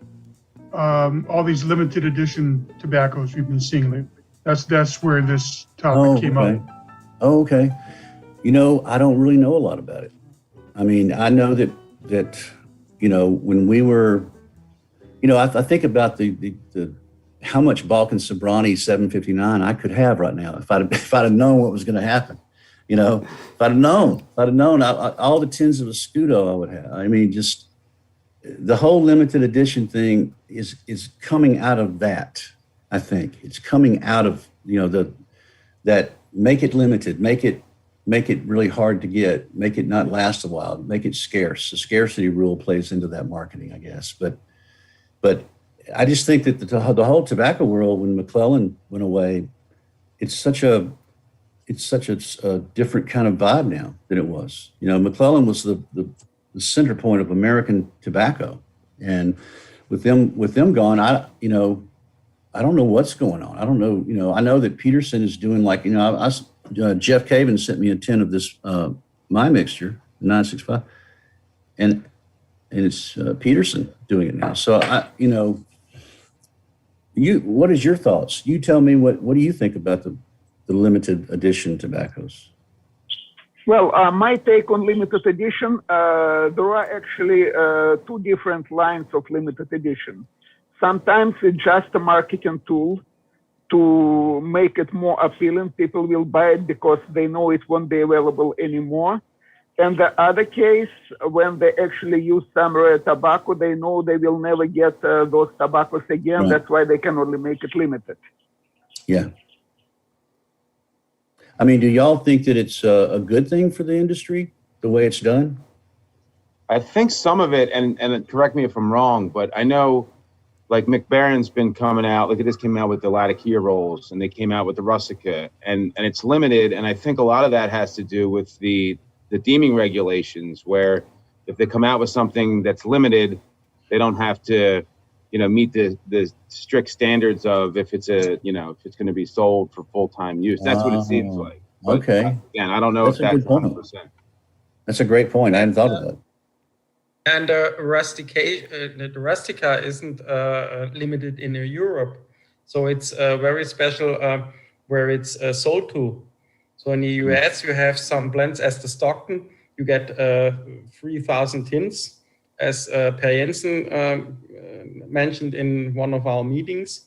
all these limited edition tobaccos we've been seeing lately? That's where this topic came up. Oh, okay. I don't really know a lot about it. I mean, I know that when we were, I think about the how much Balkan Sobrani 759 I could have right now if I'd have known what was going to happen. If I'd have known all the tins of a Scudo I would have. I mean, just the whole limited edition thing is coming out of that. I think it's coming out of that make it limited, make it really hard to get, make it not last a while, make it scarce. The scarcity rule plays into that marketing, I guess. But I just think that the whole tobacco world, when McClellan went away, it's such a different kind of vibe now than it was. McClellan was the center point of American tobacco, and with them gone, I don't know what's going on. I don't know. I know that Peterson is doing Jeff Caven sent me a tin of this my mixture, 965, and it's Peterson doing it now. So what is your thoughts? You tell me what do you think about the limited edition tobaccos? Well, my take on limited edition, there are actually two different lines of limited edition. Sometimes it's just a marketing tool to make it more appealing. People will buy it because they know it won't be available anymore. And the other case, when they actually use some rare tobacco, they know they will never get those tobaccos again. Right. That's why they can only make it limited. Yeah. I mean, do y'all think that it's a good thing for the industry, the way it's done? I think some of it, and correct me if I'm wrong, but I know like McBaron's been coming out, look at this, came out with the Latakia rolls, and they came out with the Rustica, and it's limited. And I think a lot of that has to do with the deeming regulations, where if they come out with something that's limited, they don't have to, meet the strict standards of if it's if it's going to be sold for full-time use. That's what it seems like. But Okay. again, I don't know if that's 100%. That's a great point. I hadn't thought of that. And the Rustica isn't limited in Europe. So it's very special where it's sold to. So in the US, you have some blends as the Stockton. You get 3,000 tins, as Per Jensen mentioned in one of our meetings.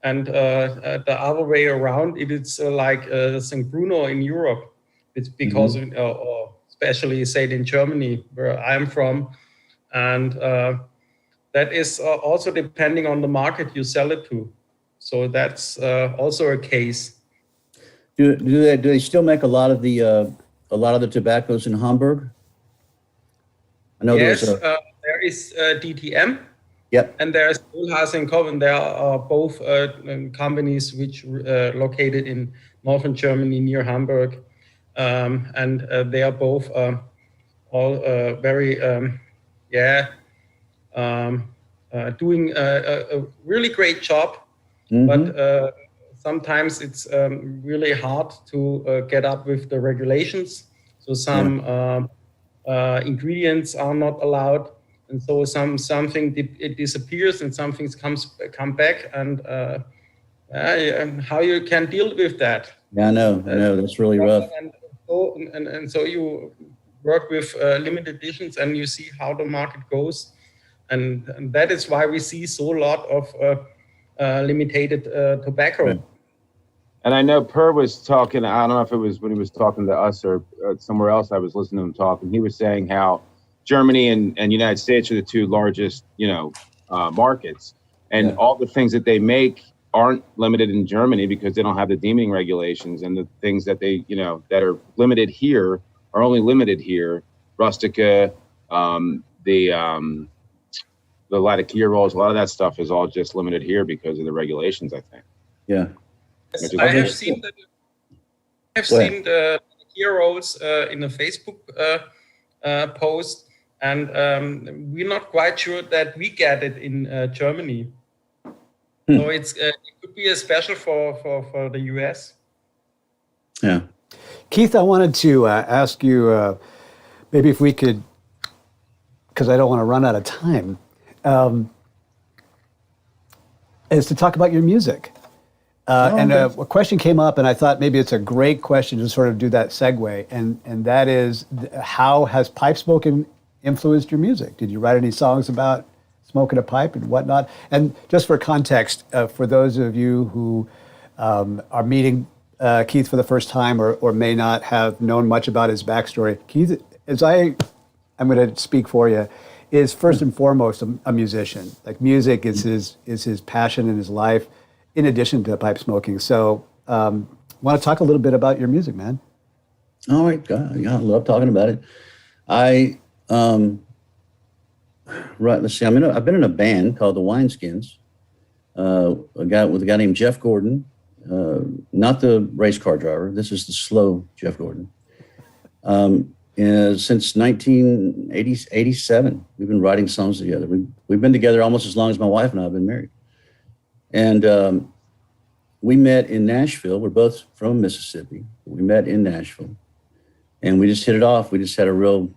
And the other way around, it's like St. Bruno in Europe. It's because, or especially say in Germany, where I'm from. And that is also depending on the market you sell it to. So that's also a case. Do they still make a lot of the tobaccos in Hamburg? I know yes, there is DTM. Yep. And there's Kohlhase and Coven. There are both companies which located in northern Germany near Hamburg, and they are both all very doing a really great job. But sometimes it's really hard to get up with the regulations. So some ingredients are not allowed, and so something it disappears and some things come back, and how you can deal with that. Yeah, I know. That's really rough. And so you work with limited editions, and you see how the market goes, and that is why we see so lot of limited tobacco. Right. And I know Per was talking, I don't know if it was when he was talking to us or somewhere else I was listening to him talk, and he was saying how Germany and United States are the two largest, markets. And all the things that they make aren't limited in Germany because they don't have the deeming regulations, and the things that they, that are limited here are only limited here. Rustica, The lighter rolls, a lot of that stuff is all just limited here because of the regulations, I think. Yeah. I have seen that. I've seen the heroes in a Facebook post, and we're not quite sure that we get it in Germany. So it could be a special for the US. Yeah. Keith, I wanted to ask you maybe if we could, because I don't want to run out of time, is to talk about your music. A question came up, and I thought maybe it's a great question to sort of do that segue, and that is, how has pipe smoking influenced your music? Did you write any songs about smoking a pipe and whatnot? And just for context, for those of you who are meeting Keith for the first time or may not have known much about his backstory, Keith, I'm going to speak for you, is first and foremost a musician. Like, music is his passion in his life, in addition to pipe smoking. So, want to talk a little bit about your music, man? All right, I love talking about it. Right, let's see. I've been in a band called the Wineskins. With a guy named Jeff Gordon, not the race car driver. This is the slow Jeff Gordon. Since 1987, we've been writing songs together. We've been together almost as long as my wife and I have been married. And we met in Nashville. We're both from Mississippi. We met in Nashville, and we just hit it off. We just had a real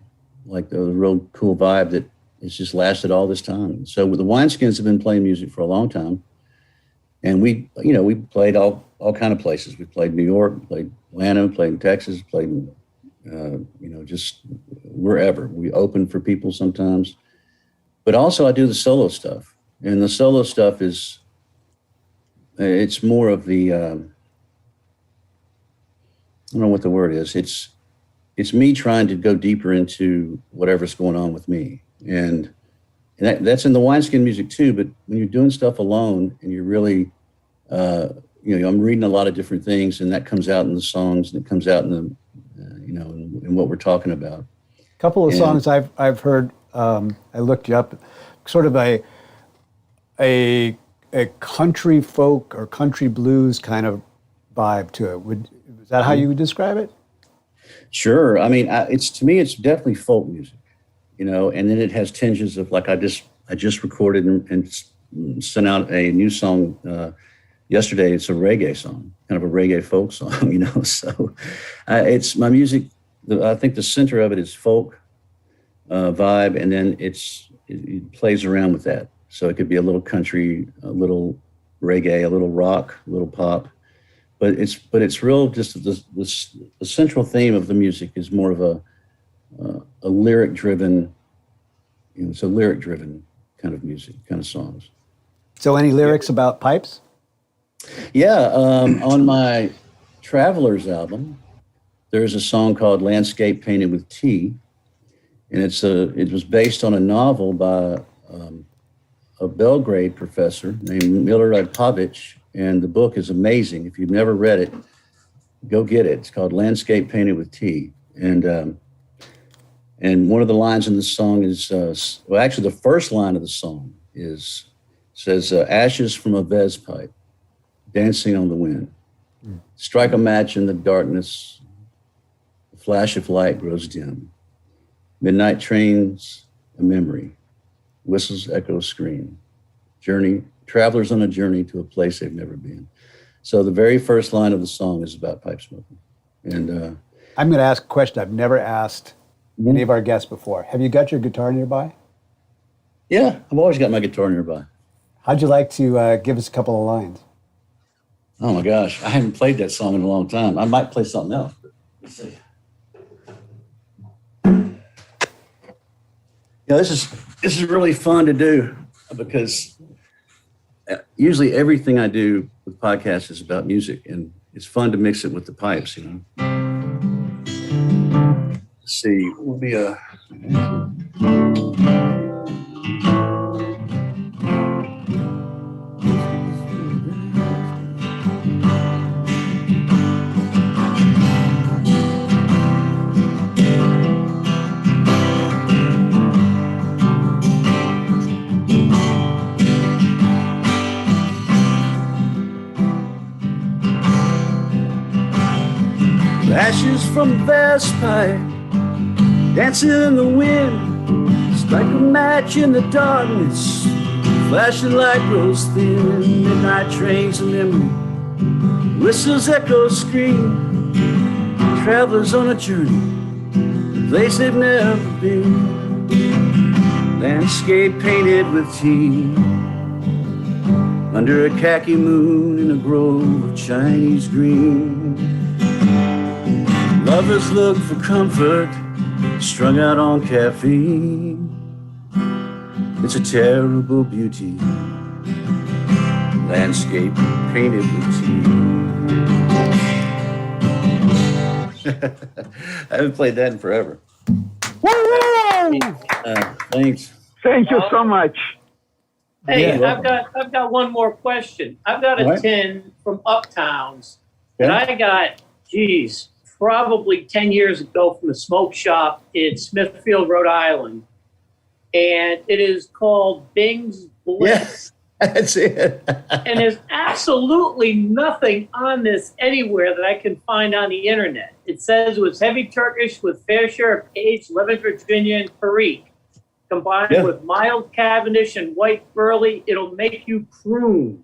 cool vibe that has just lasted all this time. So the Wineskins have been playing music for a long time, and we played all kind of places. We played New York, we played Atlanta, we played in Texas, played in, just wherever. We open for people sometimes, but also I do the solo stuff, and the solo stuff it's more of the, I don't know what the word is. It's me trying to go deeper into whatever's going on with me. And that's in the Wineskin music too, but when you're doing stuff alone and you're really, I'm reading a lot of different things, and that comes out in the songs, and it comes out in the, in what we're talking about. A couple of songs I've heard, I looked you up, sort of a country folk or country blues kind of vibe to it. Is that how you would describe it? Sure. I mean, to me, it's definitely folk music, and then it has tinges of, like, I just recorded and sent out a new song yesterday. It's a reggae song, kind of a reggae folk song, so it's my music. I think the center of it is folk vibe, and then it plays around with that. So it could be a little country, a little reggae, a little rock, a little pop, but it's real. Just the central theme of the music is more of a lyric driven. It's a lyric driven kind of music, kind of songs. So any lyrics about pipes? Yeah, on my Travelers album, there's a song called "Landscape Painted with Tea," and it was based on a novel by a Belgrade professor named Milorad Pavic, and the book is amazing. If you've never read it, go get it. It's called "Landscape Painted with Tea," and one of the lines in the song is, actually the first line of the song says, "Ashes from a Vez pipe, dancing on the wind. Strike a match in the darkness. The flash of light grows dim. Midnight trains a memory. Whistles echo scream. Travelers on a journey to a place they've never been." So the very first line of the song is about pipe smoking. And I'm going to ask a question I've never asked any of our guests before. Have you got your guitar nearby? Yeah, I've always got my guitar nearby. How'd you like to give us a couple of lines? Oh my gosh, I haven't played that song in a long time. I might play something else. But let's see. This is really fun to do, because usually everything I do with podcasts is about music, and it's fun to mix it with the pipes, Let's see, it will be a... ashes from vast pipe, dancing in the wind, strike a match in the darkness, flashing light grows thin, midnight trains of memory, whistles echo scream, travelers on a journey, a place they've never been, landscape painted with tea, under a khaki moon in a grove of Chinese green. Lovers look for comfort, strung out on caffeine. It's a terrible beauty, landscape painted with tea. I haven't played that in forever. Thanks. Thank you so much. Hey, Yeah. I've got one more question. I've got a All right. tin from Uptowns that Okay. I got, geez, probably 10 years ago from a smoke shop in Smithfield, Rhode Island. And it is called Bing's Bliss. That's it. And there's absolutely nothing on this anywhere that I can find on the internet. It says it was heavy Turkish with fair share of aged 11th Virginia and Perique. Combined with mild Cavendish and white burley, it'll make you croon.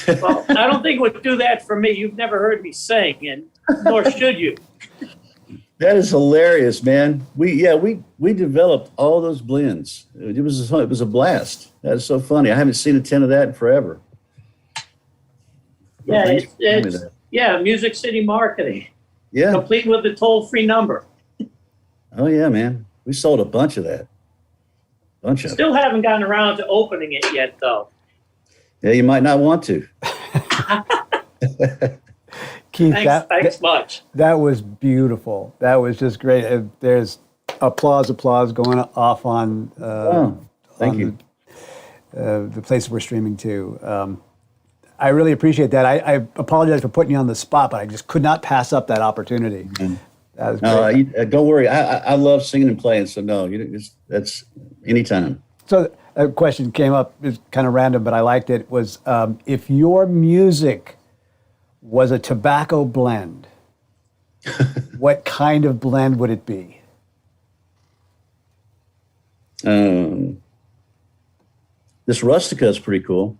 Well, I don't think it would do that for me. You've never heard me sing, and nor should you. That is hilarious, man. We developed all those blends. It was a blast. That is so funny. I haven't seen a tin of that in forever. Yeah, Thanks for telling me it's that. Music City marketing. Yeah. Complete with the toll-free number. Oh yeah, man. We sold a bunch of that. Bunch of it. Still haven't gotten around to opening it yet, though. Yeah, you might not want to. Keith, Thanks much. That was beautiful. That was just great. There's applause going off on, thank you. The place we're streaming to. I really appreciate that. I apologize for putting you on the spot, but I just could not pass up that opportunity. That was great. No, don't worry. I love singing and playing, so no, that's anytime. So a question came up, it's kind of random, but I liked it, was if your music was a tobacco blend, what kind of blend would it be? This Rustica is pretty cool.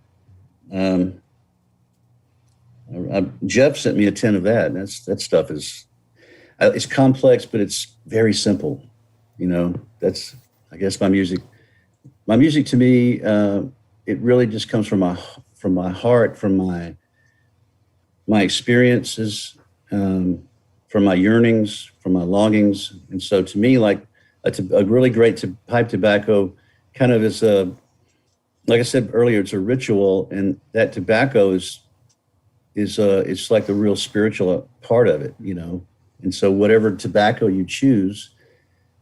Jeff sent me a tin of that. That stuff is, it's complex, but it's very simple. You know, that's, I guess, my music. My music to me, it really just comes from my heart, from my experiences, from my yearnings, from my longings. And so to me, like a really great pipe tobacco kind of is like I said earlier, it's a ritual, and that tobacco is it's like the real spiritual part of it, you know. And so whatever tobacco you choose,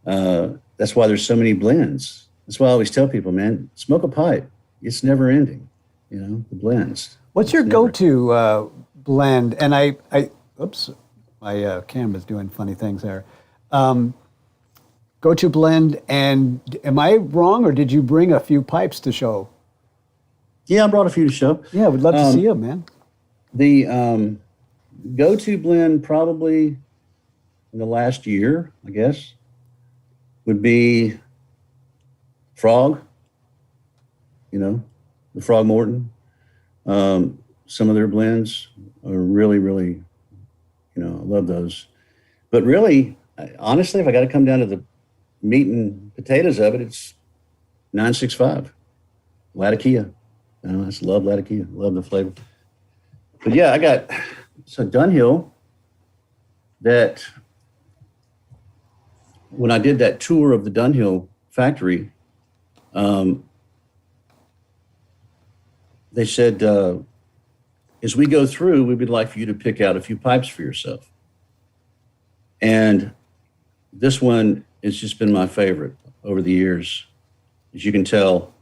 that's why there's so many blends. That's why I always tell people, man, smoke a pipe. It's never ending, you know, the blends. What's your go-to blend? And oops, my camera's doing funny things there. Go-to blend, and am I wrong, or did you bring a few pipes to show? Yeah, I brought a few to show. Yeah, we'd love to see them, man. The go-to blend probably in the last year, I guess, would be Frog, you know, the Frog Morton. Some of their blends are really, really, you know, I love those. But really, honestly, if I got to come down to the meat and potatoes of it, it's 965, Latakia. I just love Latakia, love the flavor. But yeah, I got Dunhill that when I did that tour of the Dunhill factory, they said, as we go through, we would like for you to pick out a few pipes for yourself. And this one has just been my favorite over the years, as you can tell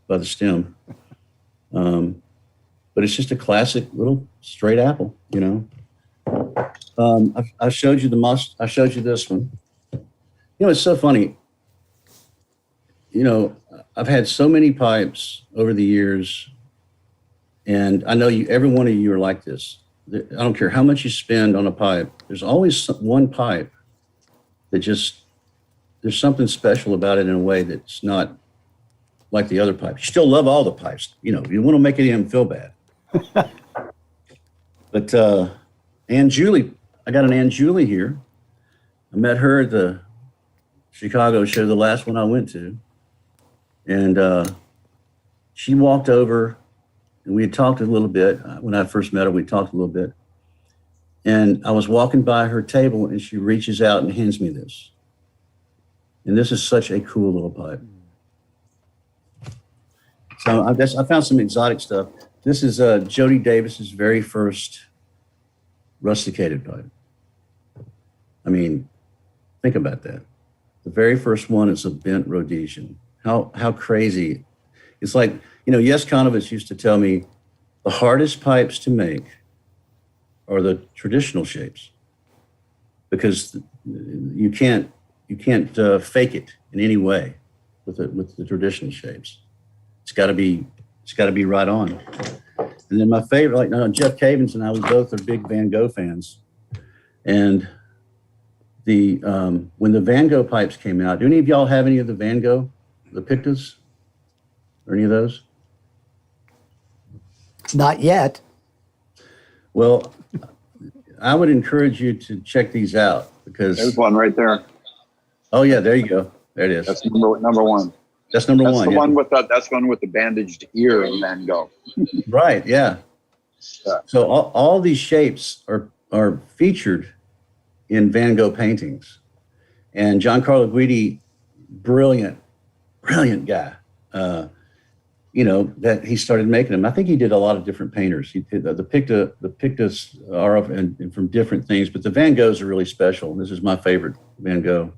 by the stem. But it's just a classic little straight apple, you know. I showed you I showed you this one. You know, it's so funny. You know, I've had so many pipes over the years, and I know every one of you are like this. I don't care how much you spend on a pipe, there's always one pipe that just, there's something special about it in a way that's not like the other pipes. You still love all the pipes. You know, you want to make any of them feel bad. But Ann Julie, I got an Ann Julie here. I met her at the Chicago show, the last one I went to. And she walked over and we had talked a little bit. When I first met her, we talked a little bit. And I was walking by her table and she reaches out and hands me this. And this is such a cool little pipe. So I found some exotic stuff. This is Jody Davis's very first rusticated pipe. I mean, think about that. The very first one is a bent Rhodesian. How crazy. It's like, you know, Yes Konovitz used to tell me the hardest pipes to make are the traditional shapes because you can't fake it in any way with the traditional shapes. It's got to be right on. And then my favorite, like Jeff Cavins and I, we both are big Van Gogh fans. And the when the Van Gogh pipes came out, do any of y'all have any of the Van Gogh, the Pictas, or any of those? Not yet. Well, I would encourage you to check these out because There's one right there. Oh yeah, there you go. There it is. That's number one. That's number That's one. the Yeah. one with that's one with the bandaged ear of Van Gogh. Right. Yeah. So all these shapes are featured in Van Gogh paintings, and Giancarlo Guidi, brilliant guy. You know that he started making them. I think he did a lot of different painters. He did the Pictas are and from different things, but the Van Goghs are really special. This is my favorite Van Gogh.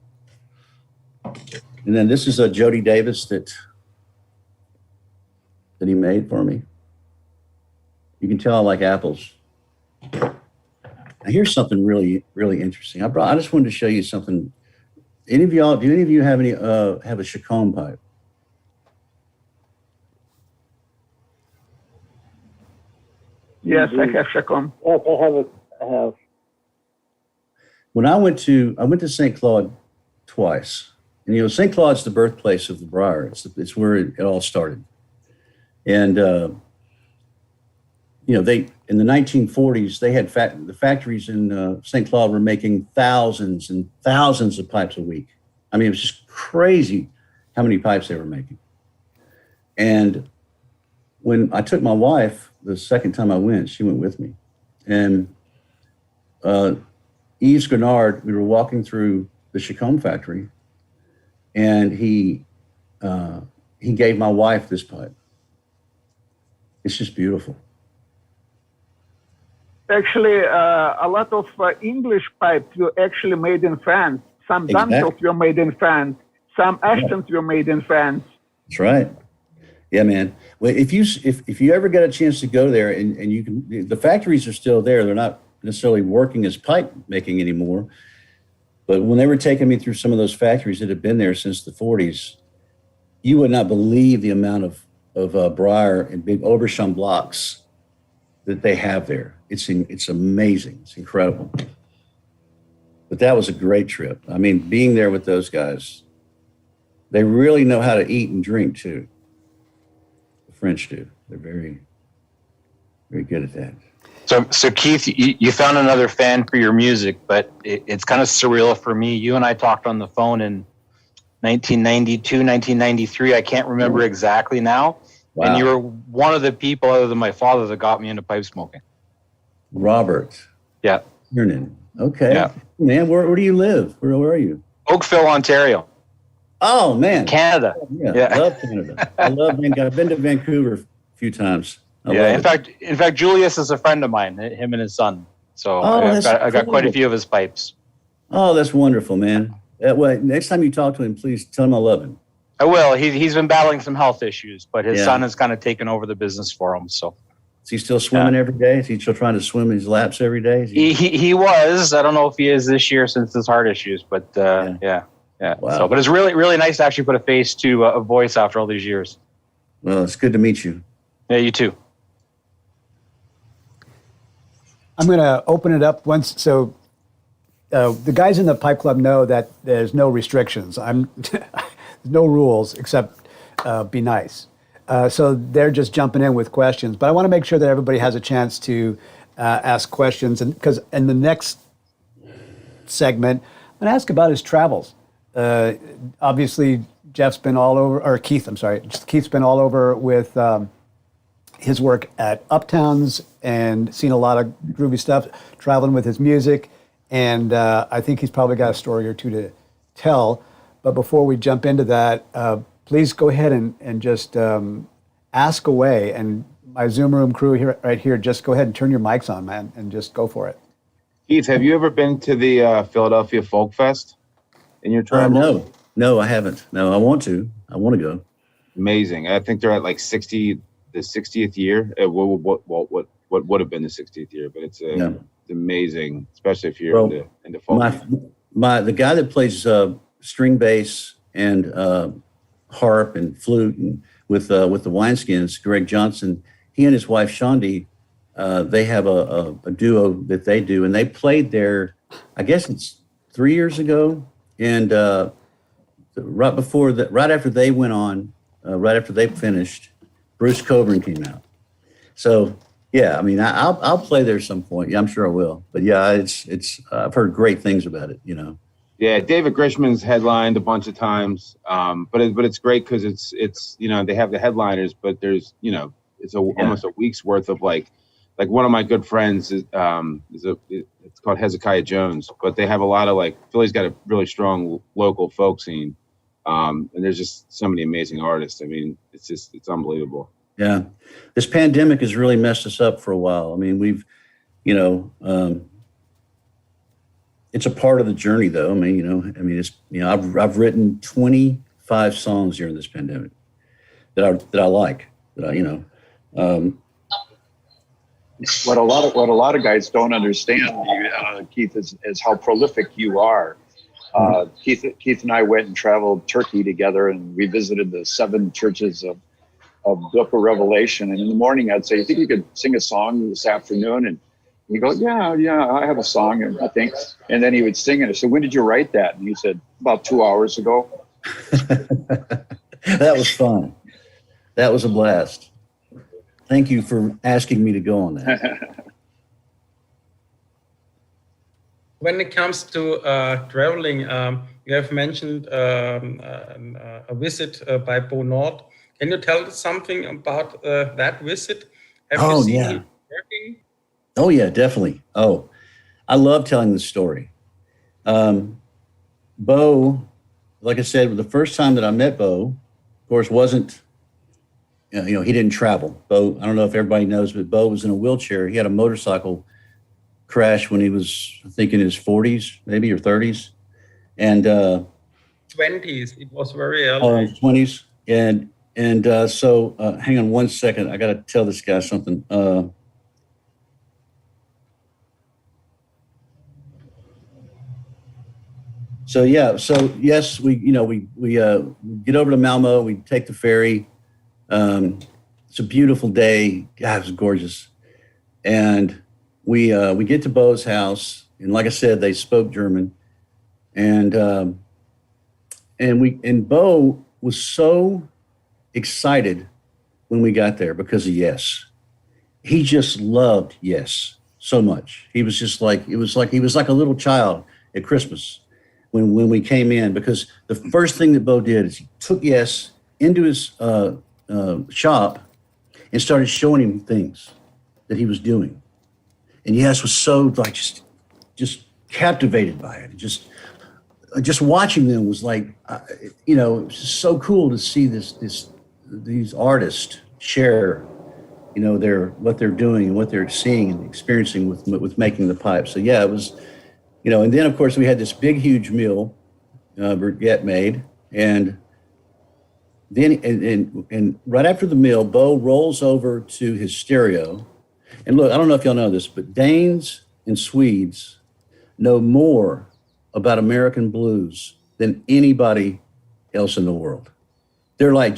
And then this is a Jody Davis that he made for me. You can tell I like apples. Now here's something really interesting. I just wanted to show you something. Do any of you have a Chacon pipe? Yes, I have Chacon. Yes, I have. When I went to St. Claude twice, and you know St. Claude's the birthplace of the briar. It's where it all started, and you know they in the 1940s they had the factories in St. Claude were making thousands and thousands of pipes a week. I mean it was just crazy how many pipes they were making. And when I took my wife the second time I went, she went with me, and Yves Grenard, we were walking through the Chacon factory, and he gave my wife this pipe. It's just beautiful. Actually, a lot of English pipes were actually made in France. Some Dantels were made in France. Some Ashtons were made in France. That's right. Yeah, man. Well, if you ever get a chance to go there, and you can, the factories are still there. They're not necessarily working as pipe making anymore. But when they were taking me through some of those factories that had been there since the 40s, you would not believe the amount of briar and big Aubergine blocks that they have there. It's amazing. It's incredible. But that was a great trip. I mean, being there with those guys, they really know how to eat and drink too. The French do. They're very, very good at that. So Keith, you found another fan for your music, but it's kind of surreal for me. You and I talked on the phone in 1992, 1993. I can't remember exactly now. Wow. And you were one of the people other than my father that got me into pipe smoking. Robert. Yeah. Kiernan. Okay. Yeah. Man, where do you live? Where are you? Oakville, Ontario. Oh, man. Canada. Yeah. I love Canada. I love Vancouver. I've been to Vancouver a few times. In fact, Julius is a friend of mine, him and his son. So I got quite a few of his pipes. Oh, that's wonderful, man. Well, next time you talk to him, please tell him I love him. I will. He's been battling some health issues, but his son has kind of taken over the business for him. So is he still swimming every day? Is he still trying to swim his laps every day? He was. I don't know if he is this year since his heart issues, but yeah. Wow. So, but it's really nice to actually put a face to a voice after all these years. Well, it's good to meet you. Yeah, you too. I'm going to open it up once. So the guys in the Pipe Club know that there's no restrictions. There's no rules except be nice. So they're just jumping in with questions. But I want to make sure that everybody has a chance to ask questions. And because in the next segment, I'm going to ask about his travels. Obviously, Jeff's been all over, or Keith, I'm sorry. Keith's been all over with his work at Uptowns and seen a lot of groovy stuff, traveling with his music. And I think he's probably got a story or two to tell. But before we jump into that, please go ahead and just ask away. And my Zoom room crew here, right here, just go ahead and turn your mics on, man, and just go for it. Keith, have you ever been to the Philadelphia Folk Fest in your travels? No, I haven't. No, I want to. I want to go. Amazing. I think they're at like the 60th year. What would have been the 60th year? But it's amazing, especially if you're into folk. The guy that plays string bass and harp and flute and with the Wineskins, Greg Johnson, he and his wife Shondi, they have a duo that they do, and they played there. I guess it's 3 years ago, and right after they went on, right after they finished, Bruce Coburn came out. So yeah, I mean, I'll play there some point. Yeah, I'm sure I will. But yeah, it's I've heard great things about it. Yeah, David Grishman's headlined a bunch of times, but it's great because it's they have the headliners, but there's it's almost a week's worth of like one of my good friends is it's called Hezekiah Jones, but they have a lot of Philly's got a really strong local folk scene, and there's just so many amazing artists. I mean, it's unbelievable. Yeah, this pandemic has really messed us up for a while. I mean, we've it's a part of the journey, though. I mean, I've written 25 songs during this pandemic that I like. What a lot of guys don't understand, Keith, is how prolific you are. Keith and I went and traveled Turkey together, and we visited the 7 churches of Book of Revelation. And in the morning, I'd say, "You think you could sing a song this afternoon?" And he'd go, "Yeah, I have a song, I think." And then he would sing it. I said, "When did you write that?" And he said, "About 2 hours ago." That was fun. That was a blast. Thank you for asking me to go on that. When it comes to traveling, you have mentioned a visit by Bo Nord. Can you tell us something about that visit? Have you seen him working? Oh, yeah, definitely. Oh, I love telling this story. Bo, like I said, the first time that I met Bo, of course, wasn't, he didn't travel. Bo, I don't know if everybody knows, but Bo was in a wheelchair. He had a motorcycle crash when he was, I think, in his 40s, maybe, or 30s. And 20s, it was very early. 20s. And so hang on one second. I got to tell this guy something. So yes, we get over to Malmo. We take the ferry. It's a beautiful day. God, it was gorgeous. And we get to Bo's house, and like I said, they spoke German, and Bo was so excited when we got there because of Yes. He just loved Yes so much. He was just like, he was like a little child at Christmas when we came in, because the first thing that Bo did is he took Yes into his shop and started showing him things that he was doing. And Yes was so like just captivated by it. Just watching them was like, it was just so cool to see these artists share, what they're doing and what they're seeing and experiencing with making the pipe. So yeah, it was, and then of course we had this big, huge meal Brigitte made, and then and right after the meal, Bo rolls over to his stereo, and look, I don't know if y'all know this, but Danes and Swedes know more about American blues than anybody else in the world. They're like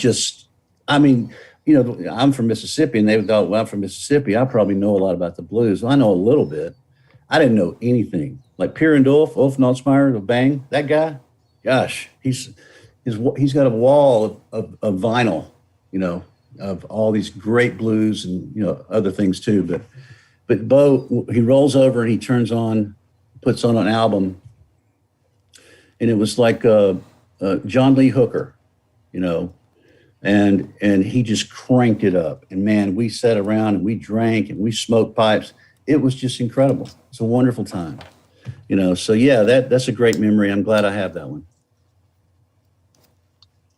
I'm from Mississippi, and they thought, well, I'm from Mississippi, I probably know a lot about the blues. Well, I know a little bit. I didn't know anything. Like Pierre and Ulf Nolsmeyer, the Bang, that guy, gosh, he's got a wall of vinyl, of all these great blues and, other things too. But Bo, he rolls over and he puts on an album, and it was like John Lee Hooker, and he just cranked it up. And man, we sat around and we drank and we smoked pipes. It was just incredible. It's a wonderful time, So yeah, that's a great memory. I'm glad I have that one.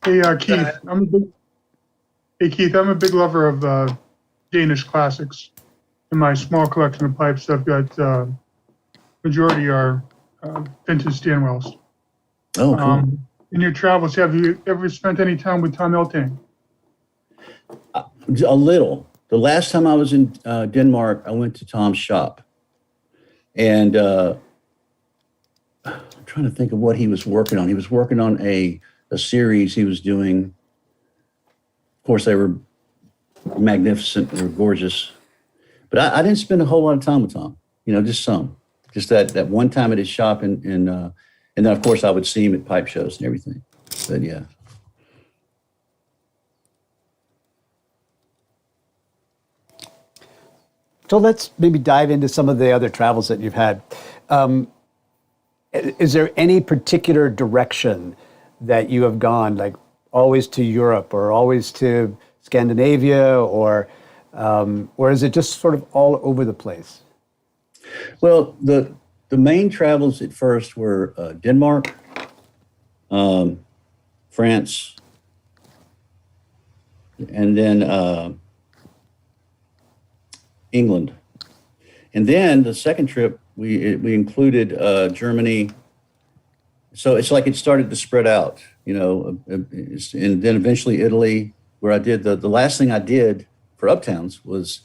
Hey, Keith, I'm a big lover of Danish classics. In my small collection of pipes, I've got majority are vintage Stanwells. Oh, cool. In your travels, have you ever spent any time with Tom Elting? A little. The last time I was in Denmark, I went to Tom's shop, and I'm trying to think of what he was working on. He was working on a series he was doing. Of course, they were magnificent. They were gorgeous. But I didn't spend a whole lot of time with Tom, just some. Just that one time at his shop, and then, of course, I would see him at pipe shows and everything. But, yeah. So let's maybe dive into some of the other travels that you've had. Is there any particular direction that you have gone, like always to Europe or always to Scandinavia, or is it just sort of all over the place? Well, the main travels at first were Denmark, France, and then England. And then the second trip, we included Germany. So it's like it started to spread out, and then eventually Italy, where I did the last thing I did for Uptowns was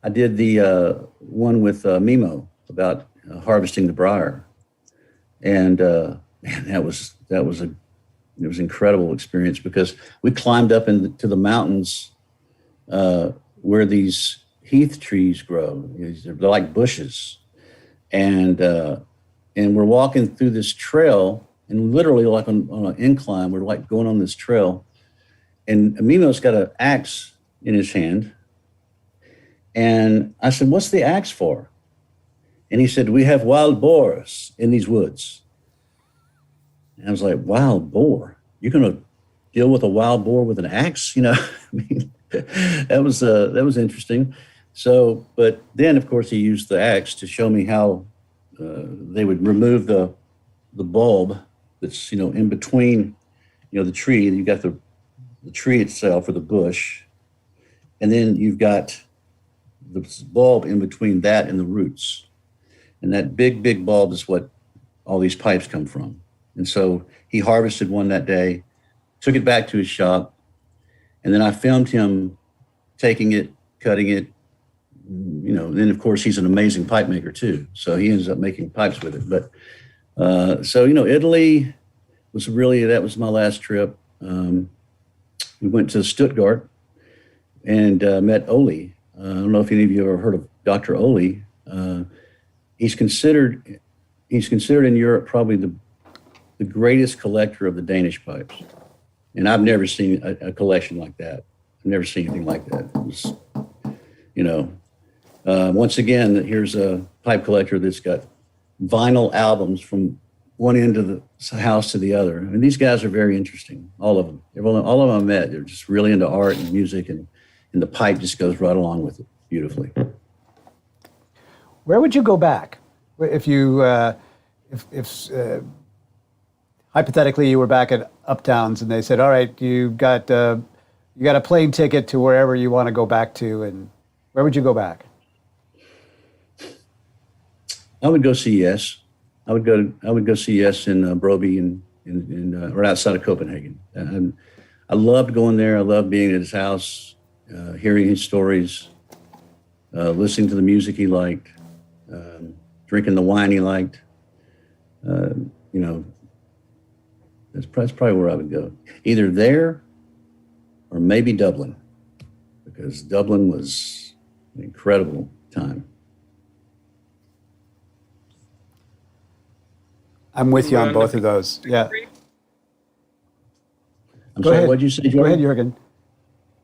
I did the one with Mimo about harvesting the briar. And man, it was an incredible experience, because we climbed up into the mountains where these heath trees grow. They're like bushes, and we're walking through this trail, and literally like on an incline, we're like going on this trail, and Mimo's got an axe in his hand, and I said, "What's the axe for?" And he said, "We have wild boars in these woods." And I was like, "Wild boar? You're going to deal with a wild boar with an axe?" I mean, that was interesting. So, but then of course he used the axe to show me how they would remove the bulb that's in between the tree. You got the tree itself, or the bush, and then you've got the bulb in between that and the roots. And that big bulb is what all these pipes come from. And so he harvested one that day, took it back to his shop, and then I filmed him taking it, cutting it, and then of course he's an amazing pipe maker too. So he ends up making pipes with it. But Italy that was my last trip. We went to Stuttgart and met Oli. I don't know if any of you ever heard of Dr. Oli. He's considered in Europe probably the greatest collector of the Danish pipes. And I've never seen a collection like that. I've never seen anything like that. It was, once again, here's a pipe collector that's got vinyl albums from one end of the house to the other. I mean, these guys are very interesting, all of them. All of them I met, they're just really into art and music, and the pipe just goes right along with it beautifully. Where would you go back if you, if hypothetically you were back at Uptowns and they said, "All right, you got a plane ticket to wherever you want to go back to," and where would you go back? I would go see Yes. I would go see Yes in Broby and right outside of Copenhagen. And I loved going there. I loved being at his house, hearing his stories, listening to the music he liked, drinking the wine he liked. That's probably where I would go. Either there or maybe Dublin. because Dublin was an incredible time. I'm with you on both of those. Yeah. I'm Go sorry, ahead. what'd you say, Go Jordan? ahead,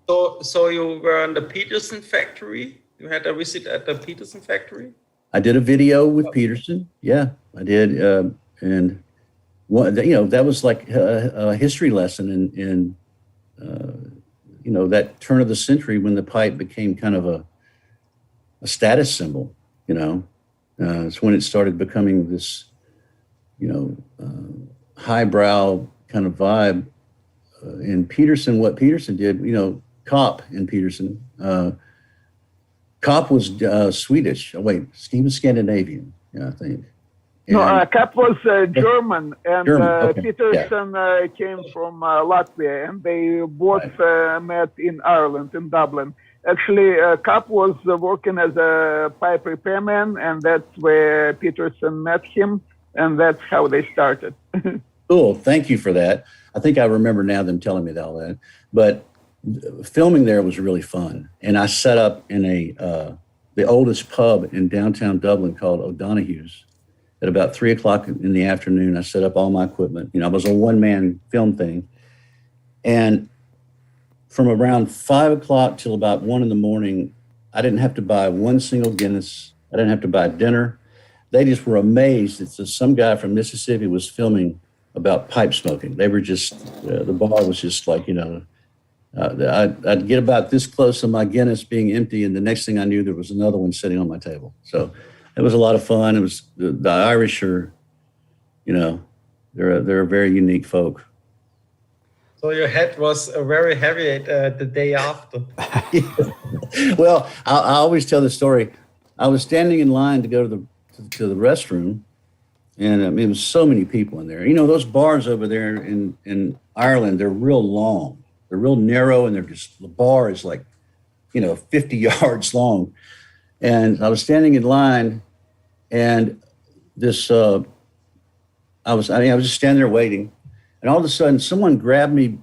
Jürgen. So you were in the Peterson factory? You had a visit at the Peterson factory? I did a video with Peterson. Yeah, I did. And one, that was like a history lesson in that turn of the century when the pipe became kind of a status symbol. It's when it started becoming this, highbrow kind of vibe. And Peterson, what Peterson did, Kopp in Peterson. Kopp was Swedish. Oh, wait, he was Scandinavian, yeah, I think. No, Kapp was German, and German, okay, Peterson came from Latvia, and they both met in Ireland, in Dublin. Actually, Kapp was working as a pipe repairman, and that's where Peterson met him, and that's how they started. Cool, thank you for that. I think I remember now them telling me all that. But filming there was really fun, and I set up in the oldest pub in downtown Dublin called O'Donoghue's. At about 3 o'clock in the afternoon, I set up all my equipment. It was a one-man film thing. And from around 5 o'clock till about 1 in the morning, I didn't have to buy one single Guinness. I didn't have to buy dinner. They just were amazed that some guy from Mississippi was filming about pipe smoking. They were just, the bar was just like, I'd get about this close to my Guinness being empty, and the next thing I knew, there was another one sitting on my table. So it was a lot of fun. It was the Irish are, they're a very unique folk. So your head was very heavy the day after. Well, I always tell the story. I was standing in line to go to the restroom, and it was so many people in there. Those bars over there in Ireland, they're real long. They're real narrow, and the bar is like, 50 yards long. And I was standing in line, and I was just standing there waiting, and all of a sudden, someone grabbed me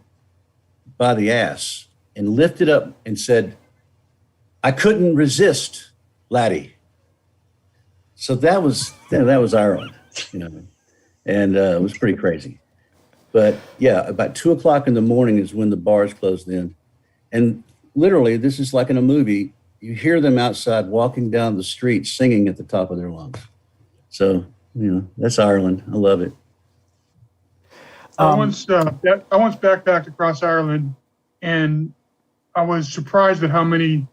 by the ass and lifted up and said, "I couldn't resist, laddie." So that was Ireland, and it was pretty crazy. But yeah, about 2 o'clock in the morning is when the bars closed in, and literally, this is like in a movie. You hear them outside walking down the street singing at the top of their lungs. So, that's Ireland. I love it. I once backpacked across Ireland, and I was surprised at how many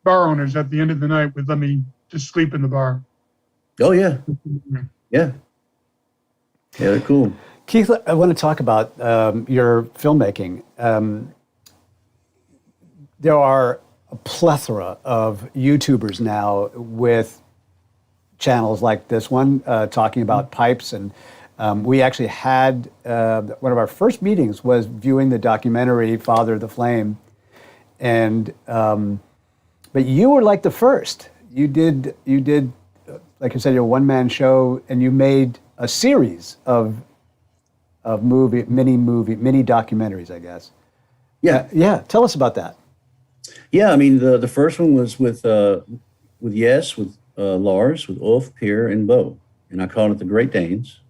bar owners at the end of the night would let me just sleep in the bar. Oh, yeah. Yeah. Yeah, they're cool. Keith, I want to talk about your filmmaking. There are a plethora of YouTubers now with channels like this one talking about pipes, and we actually had one of our first meetings was viewing the documentary Father the Flame, and but you were like the first. You did like you said, your one-man show, and you made a series of mini documentaries, I guess. Yeah. Tell us about that. Yeah, the first one was with Lars, with Ulf, Pierre, and Bo, and I called it The Great Danes.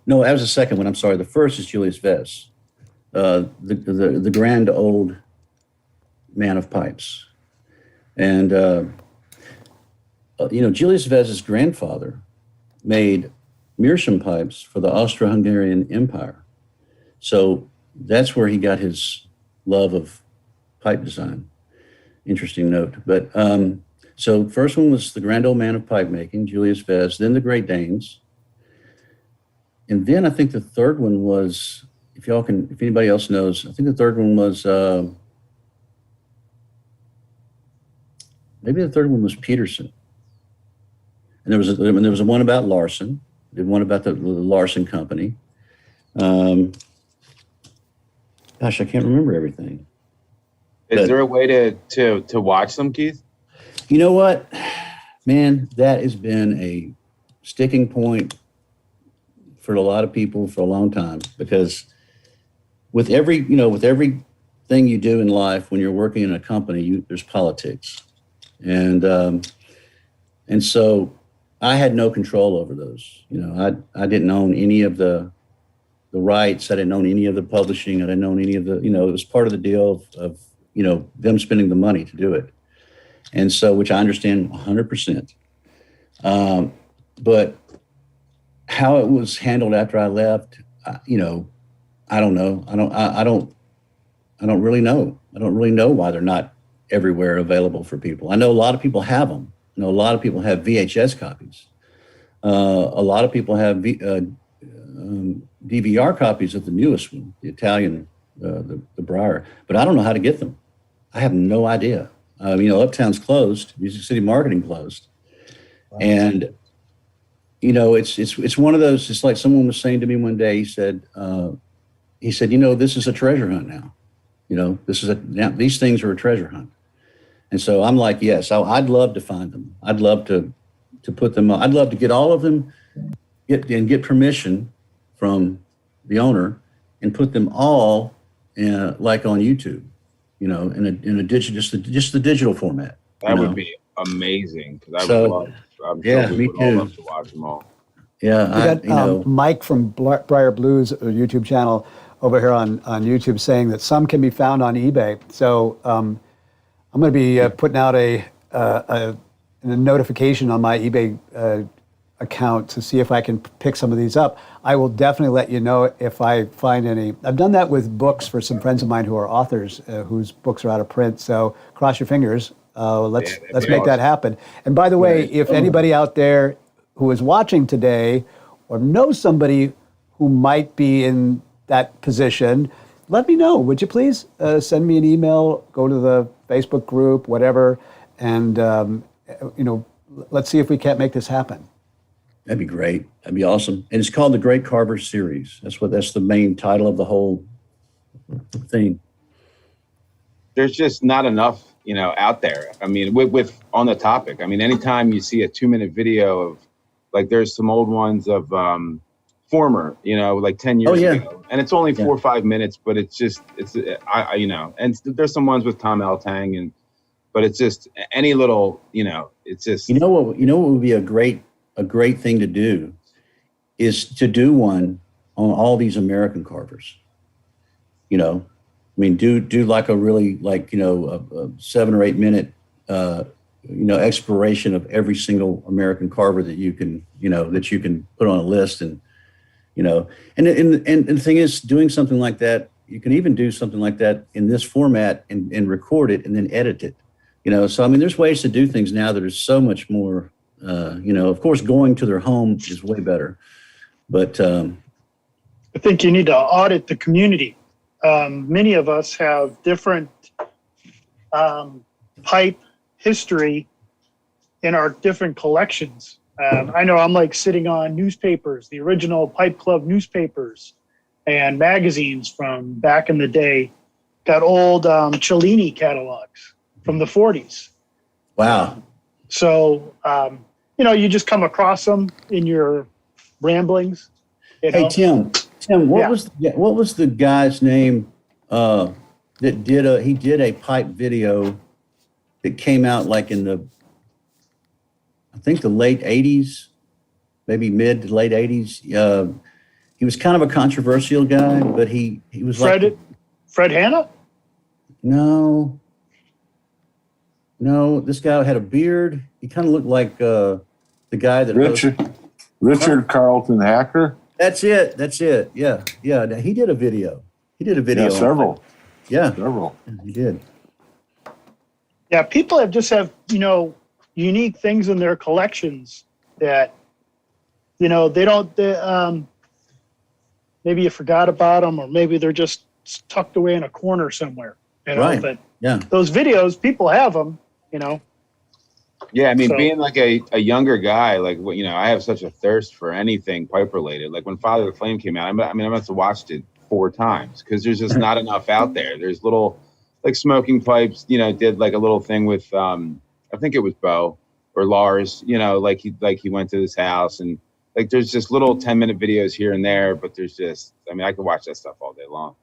No, that was the second one. I'm sorry. The first is Julius Vez, the grand old man of pipes, and Julius Vez's grandfather made meerschaum pipes for the Austro-Hungarian Empire, so that's where he got his love of pipe design. Interesting note. But so first one was the grand old man of pipe making, Julius Vez, then the Great Danes. And then I think the third one was, if anybody else knows, I think the third one was, maybe the third one was Peterson. And there was a one about Larson, did one about the Larson Company. Gosh, I can't remember everything. Is there a way to watch them, Keith? You know what, man, that has been a sticking point for a lot of people for a long time, because with every thing you do in life when you're working in a company, there's politics. And so I had no control over those. You know, I didn't own any of the rights. I didn't own any of the publishing. I didn't own any of the, you know, it was part of the deal of you know, them spending the money to do it. And so, which I understand 100%. But how it was handled after I left, you know, I don't know. I don't really know. I don't really know why they're not everywhere available for people. I know a lot of people have them. I know a lot of people have VHS copies. A lot of people have DVR copies of the newest one, the Italian, the Briar. But I don't know how to get them. I have no idea. You know, Uptown's closed. Music City Marketing closed. Wow. And you know, it's one of those. It's like someone was saying to me one day. He said, you know, this is a treasure hunt now. You know, these things are a treasure hunt. And so I'm like, yes, I'd love to find them. I'd love to put them. I'd love to get all of them, get permission from the owner, and put them all like on YouTube. You know, in a digital, just the digital format. That would be amazing because I would love. I'm yeah, sure we me would all too. love to watch them all. Yeah, we got Mike from Briar Blues YouTube channel over here on YouTube saying that some can be found on eBay. So I'm going to be putting out a notification on my eBay account to see if I can pick some of these up. I will definitely let you know if I find any. I've done that with books for some friends of mine who are authors whose books are out of print. So cross your fingers. Let's make that happen. And by the way, if anybody out there who is watching today or knows somebody who might be in that position, let me know, would you please? Send me an email, go to the Facebook group, whatever, and you know, let's see if we can't make this happen. That'd be great. That'd be awesome. And it's called the Great Carver Series. That's the main title of the whole thing. There's just not enough, you know, out there. I mean, with on the topic. I mean, anytime you see a 2-minute video of, like, there's some old ones of former, you know, like 10 years ago, and it's only 4 or 5 minutes, but it's just you know, and there's some ones with Tom L. Tang, but it's just any little, you know, it's just. You know what would be a great thing to do is to do one on all these American carvers. You know, I mean, do like a really, like, you know, a 7 or 8 minute, you know, exploration of every single American carver that you can, you know, that you can put on a list. And, you know, and the thing is, doing something like that, you can even do something like that in this format and record it and then edit it, you know. So, I mean, there's ways to do things now that are so much more, you know, of course, going to their home is way better, but I think you need to audit the community. Many of us have different pipe history in our different collections. I know I'm like sitting on newspapers, the original Pipe Club newspapers and magazines from back in the day. Got old Cellini catalogs from the 40s. Wow. So, you know, you just come across them in your ramblings. You know? Hey, Tim, what was the guy's name that did a pipe video that came out like in I think the late 80s, maybe mid to late 80s. He was kind of a controversial guy, but he was Fred Hanna? No, this guy had a beard. He kind of looked like the guy that Richard Carlton Hacker. That's it. Yeah. He did a video. Yeah, several. Yeah, several. He did. Yeah, people have, you know, unique things in their collections that, you know, maybe you forgot about them, or maybe they're just tucked away in a corner somewhere. You know, right. But yeah, those videos, people have them, you know. Yeah, I mean, So- being like a younger guy, like, you know, I have such a thirst for anything pipe related. Like when Father of the Flame came out, I must have watched it 4 times because there's just not enough out there. There's little, like, Smoking Pipes, you know, did like a little thing with, I think it was Bo or Lars, you know, like he went to his house, and like there's just little 10-minute videos here and there, but there's just, I mean, I could watch that stuff all day long.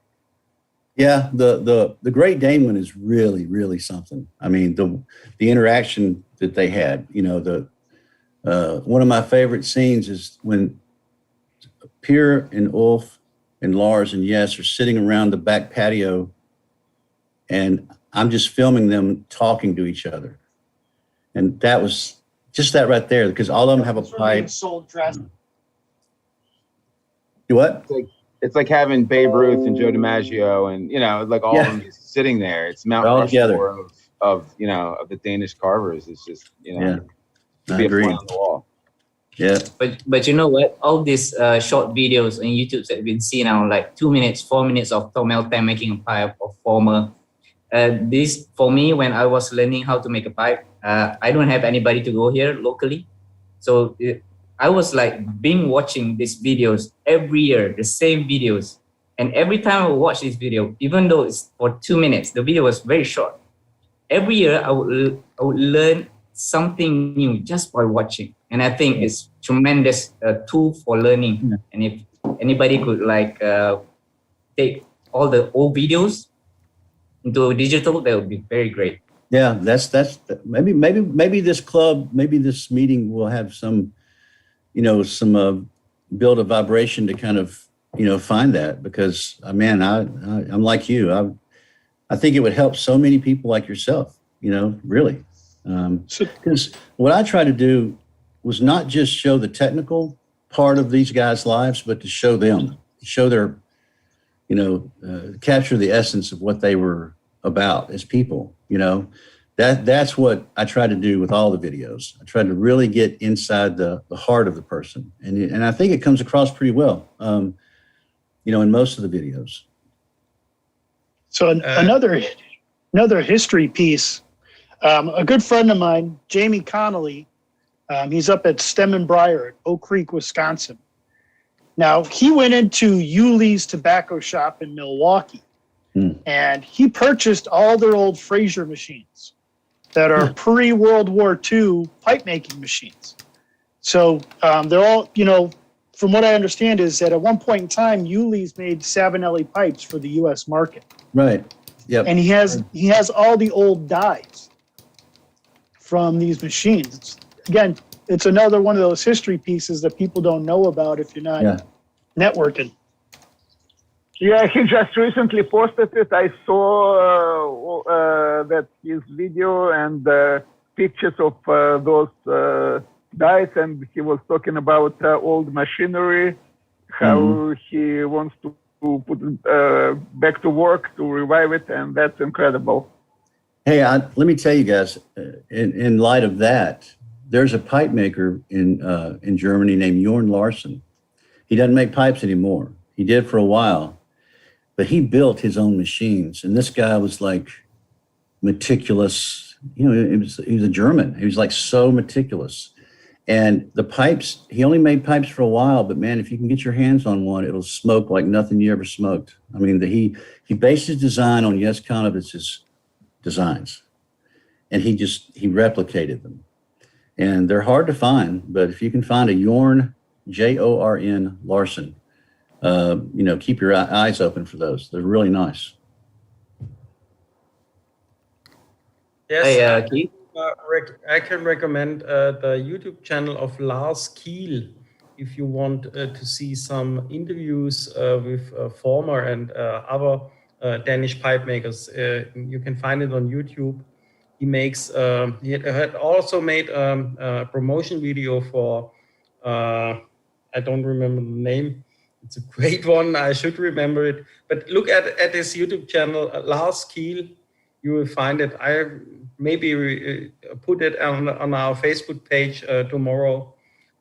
Yeah, the Great Dane one is really, really something. I mean, the interaction that they had, you know, one of my favorite scenes is when Pierre and Ulf and Lars and Yes are sitting around the back patio, and I'm just filming them talking to each other. And that was just that right there, because all of them have a pipe. You what? It's like having Babe Ruth and Joe DiMaggio, and you know, like all of them just sitting there. It's Mount all Rushmore of you know, of the Danish carvers. It's just, you know, to be a fly on the wall. Yeah. But you know what? All these short videos on YouTube that we've been seeing now, like 2 minutes, 4 minutes of Tom Elton making a pipe or former. This for me, when I was learning how to make a pipe, I don't have anybody to go here locally, so I was like watching these videos every year, the same videos, and every time I would watch this video, even though it's for 2 minutes, the video was very short. Every year I would learn something new just by watching, and I think it's tremendous tool for learning. And if anybody could like take all the old videos into digital, that would be very great. Yeah, that's maybe this club, maybe this meeting will have some, you know, some build a vibration to kind of, you know, find that, because man, I'm like you. I think it would help so many people like yourself, you know, really. Because what I try to do was not just show the technical part of these guys' lives, but to show them, show their, you know, capture the essence of what they were about as people, you know. That's what I try to do with all the videos. I try to really get inside the heart of the person, and I think it comes across pretty well, you know, in most of the videos. So another history piece. A good friend of mine, Jamie Connolly, he's up at Stem and Briar at Oak Creek, Wisconsin. Now, he went into Yuli's Tobacco Shop in Milwaukee, and he purchased all their old Fraser machines that are pre-World War II pipe making machines. So they're all, you know, from what I understand is that at one point in time, Yuli's made Savinelli pipes for the U.S. market. Right. Yep. And he has all the old dies from these machines. Again, it's another one of those history pieces that people don't know about if you're not networking. Yeah, he just recently posted it. I saw that his video and pictures of those dies, and he was talking about old machinery, how he wants to put it back to work, to revive it, and that's incredible. Hey, let me tell you guys, in light of that, there's a pipe maker in Germany named Jorn Larsen. He doesn't make pipes anymore. He did for a while, but he built his own machines. And this guy was like meticulous. You know, he was a German. He was like so meticulous. And the pipes, he only made pipes for a while, but man, if you can get your hands on one, it'll smoke like nothing you ever smoked. I mean, he based his design on Yes Konowitz's designs, and he replicated them. And they're hard to find, but if you can find a Jorn, Jorn Larsen, you know, keep your eyes open for those. They're really nice. Yes, I can recommend the YouTube channel of Lars Kiel if you want to see some interviews with former and other Danish pipe makers. You can find it on YouTube. He makes. He had also made a promotion video for. I don't remember the name. It's a great one. I should remember it. But look at his YouTube channel, Lars Kiel. You will find it. I maybe put it on our Facebook page tomorrow.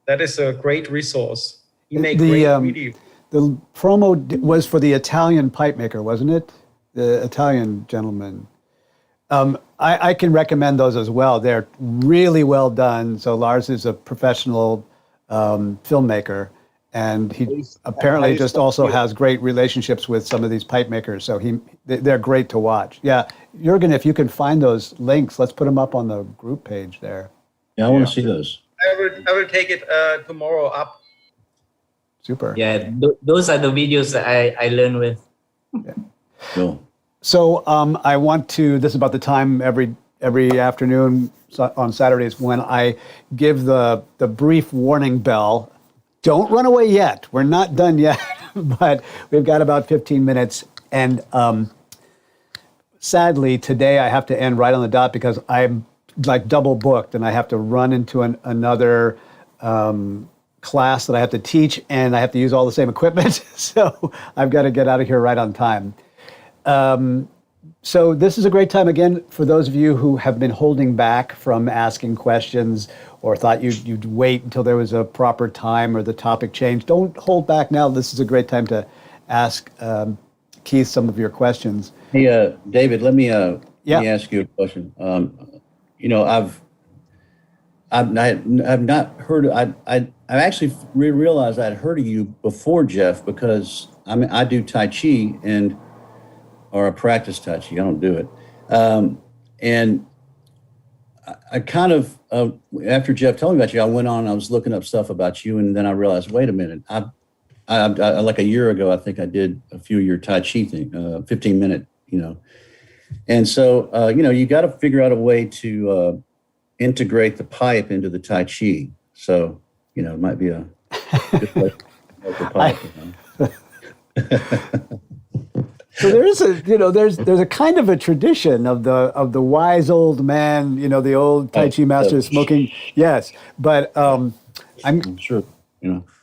That is a great resource. He makes great videos. The promo was for the Italian pipe maker, wasn't it? The Italian gentleman. I can recommend those as well. They're really well done. So Lars is a professional filmmaker, and he apparently just also has great relationships with some of these pipe makers. So they're great to watch. Yeah, Jürgen, if you can find those links, let's put them up on the group page there. Yeah, I want to see those. I will take it tomorrow up. Super. Yeah, those are the videos that I learn with. Yeah. Cool. So I want to. This is about the time every afternoon on Saturdays when I give the brief warning bell. Don't run away yet. We're not done yet, but we've got about 15 minutes. And sadly, today I have to end right on the dot because I'm like double booked, and I have to run into another class that I have to teach, and I have to use all the same equipment. So I've got to get out of here right on time. So this is a great time, again, for those of you who have been holding back from asking questions or thought you'd wait until there was a proper time or the topic changed. Don't hold back now. This is a great time to ask Keith some of your questions. Hey, David, let me ask you a question. I've not heard. I actually realized I'd heard of you before, Jeff, because I do Tai Chi or I practice Tai Chi. I don't do it. And I kind of, after Jeff told me about you, I went on and I was looking up stuff about you. And then I realized, wait a minute, I like a year ago, I think I did a few of your Tai Chi thing, 15-minute, And so, you got to figure out a way to integrate the pipe into the Tai Chi. So, it might be a good place to make the pipe. So there is there's a kind of a tradition of the wise old man, the old Tai Chi master smoking. Yes, but I'm sure,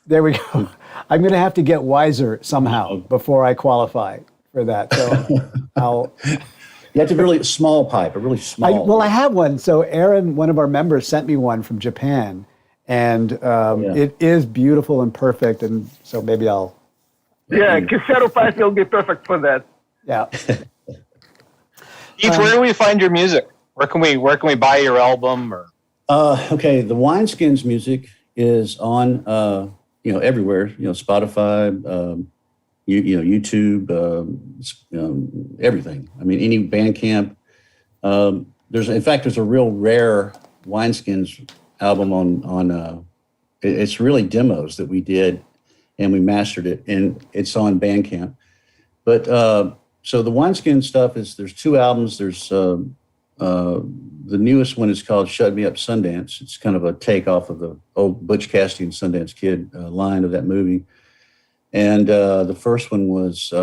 There we go. I'm going to have to get wiser somehow before I qualify for that. So You have to really small pipe, a really small. I have one. So Aaron, one of our members, sent me one from Japan, and it is beautiful and perfect. And so maybe I'll. Yeah, Kisero pipe will be perfect for that. Yeah. Keith, where do we find your music? Where can we buy your album? Or Okay, the Wineskins music is on everywhere. Spotify, YouTube, everything. I mean, any Bandcamp. There's a real rare Wineskins album on. It's really demos that we did, and we mastered it, and it's on Bandcamp. But so the Wineskin stuff there's two albums. There's the newest one is called "Shut Me Up, Sundance." It's kind of a take off of the old Butch Cassidy and Sundance Kid line of that movie. And the first one was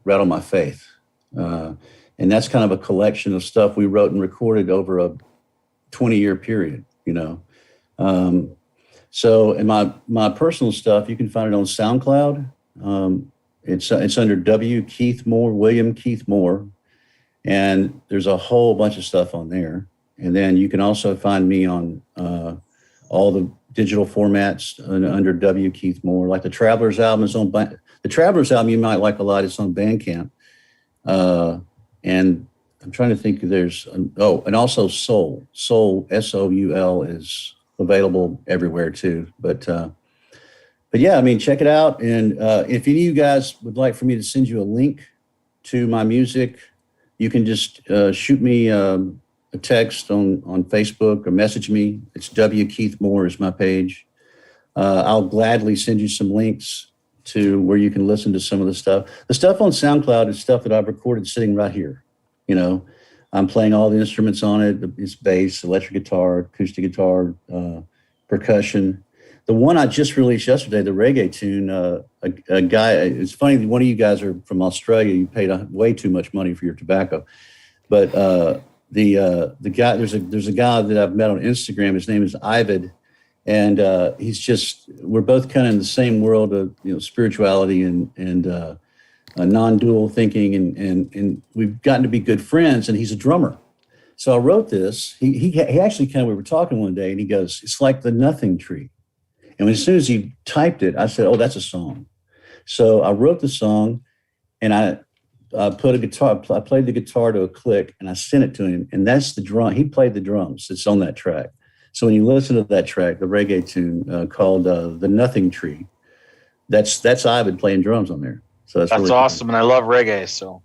"Rattle My Faith," and that's kind of a collection of stuff we wrote and recorded over a 20-year period. So, in my personal stuff, you can find it on SoundCloud. It's under William Keith Moore, and there's a whole bunch of stuff on there. And then you can also find me on all the digital formats under W. Keith Moore. Like the Travelers album is on the Travelers album you might like a lot. It's on Bandcamp, and I'm trying to think. And also Soul SOUL is available everywhere too. But yeah, I mean, check it out. And if any of you guys would like for me to send you a link to my music, you can just shoot me a text on Facebook or message me. It's W. Keith Moore is my page. I'll gladly send you some links to where you can listen to some of the stuff. The stuff on SoundCloud is stuff that I've recorded sitting right here. I'm playing all the instruments on it. It's bass, electric guitar, acoustic guitar, percussion. The one I just released yesterday, the reggae tune, a guy, it's funny, one of you guys are from Australia. You paid way too much money for your tobacco. But the guy, there's a guy that I've met on Instagram. His name is Ivid. And we're both kind of in the same world of, spirituality and non-dual thinking. And we've gotten to be good friends, and he's a drummer. So I wrote this. He actually we were talking one day, and he goes, "It's like the Nothing Tree." And as soon as he typed it, I said, "Oh, that's a song." So I wrote the song, and I put a guitar. I played the guitar to a click, and I sent it to him. And that's the drum. He played the drums. It's on that track. So when you listen to that track, the reggae tune called "The Nothing Tree," that's Ivan playing drums on there. So that's really awesome, and I love reggae. So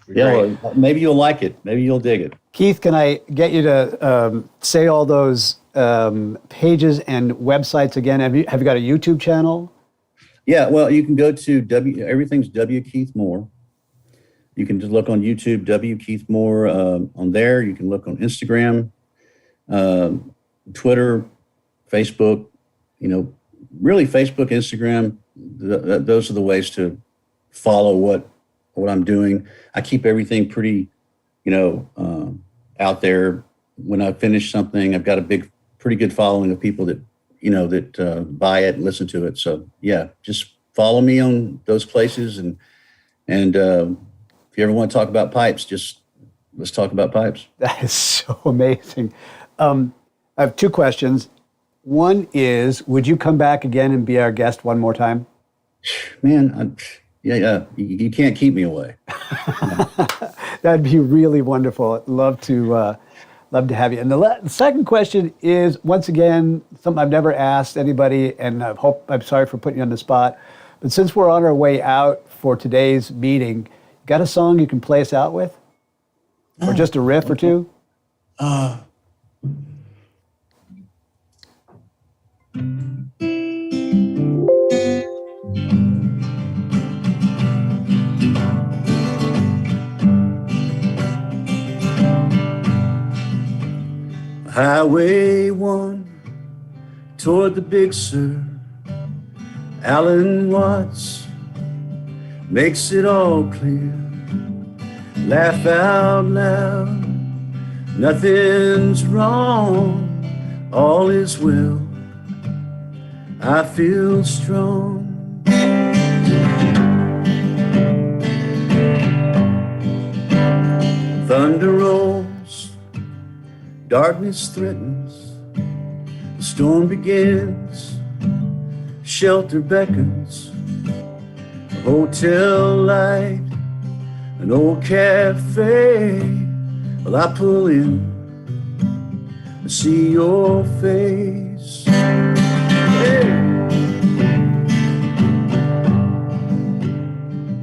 yeah, well, maybe you'll like it. Maybe you'll dig it. Keith, can I get you to say all those pages and websites again? Have you got a YouTube channel? Yeah, well, you can go to everything's W. Keith Moore. You can just look on YouTube, W. Keith Moore, on there. You can look on Instagram, Twitter, Facebook, really Facebook, Instagram. Those are the ways to follow what I'm doing. I keep everything pretty, out there. When I finish something, I've got a pretty good following of people that, buy it and listen to it. So yeah, just follow me on those places. And if you ever want to talk about pipes, let's talk about pipes. That is so amazing. I have two questions. One is, would you come back again and be our guest one more time? Man, yeah. You can't keep me away. That'd be really wonderful. I'd love to have you. And the second question is, once again, something I've never asked anybody, and I'm sorry for putting you on the spot, but since we're on our way out for today's meeting, got a song you can play us out with? Or just a riff or two? Highway 1 toward the Big Sur. Alan Watts makes it all clear. Laugh out loud, nothing's wrong, all is well. I feel strong. Thunder rolls, darkness threatens, the storm begins, shelter beckons, a hotel light, an old cafe. Well, I pull in, I see your face. Hey.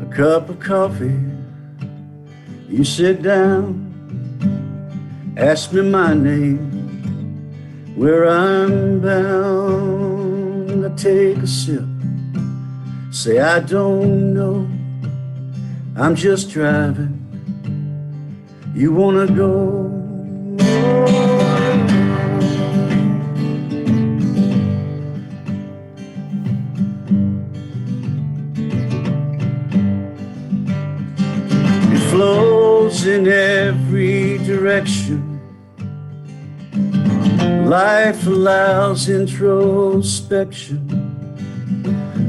A cup of coffee, you sit down, ask me my name, where I'm bound. I take a sip, say I don't know, I'm just driving, you wanna go? It flows in every direction. Life allows introspection.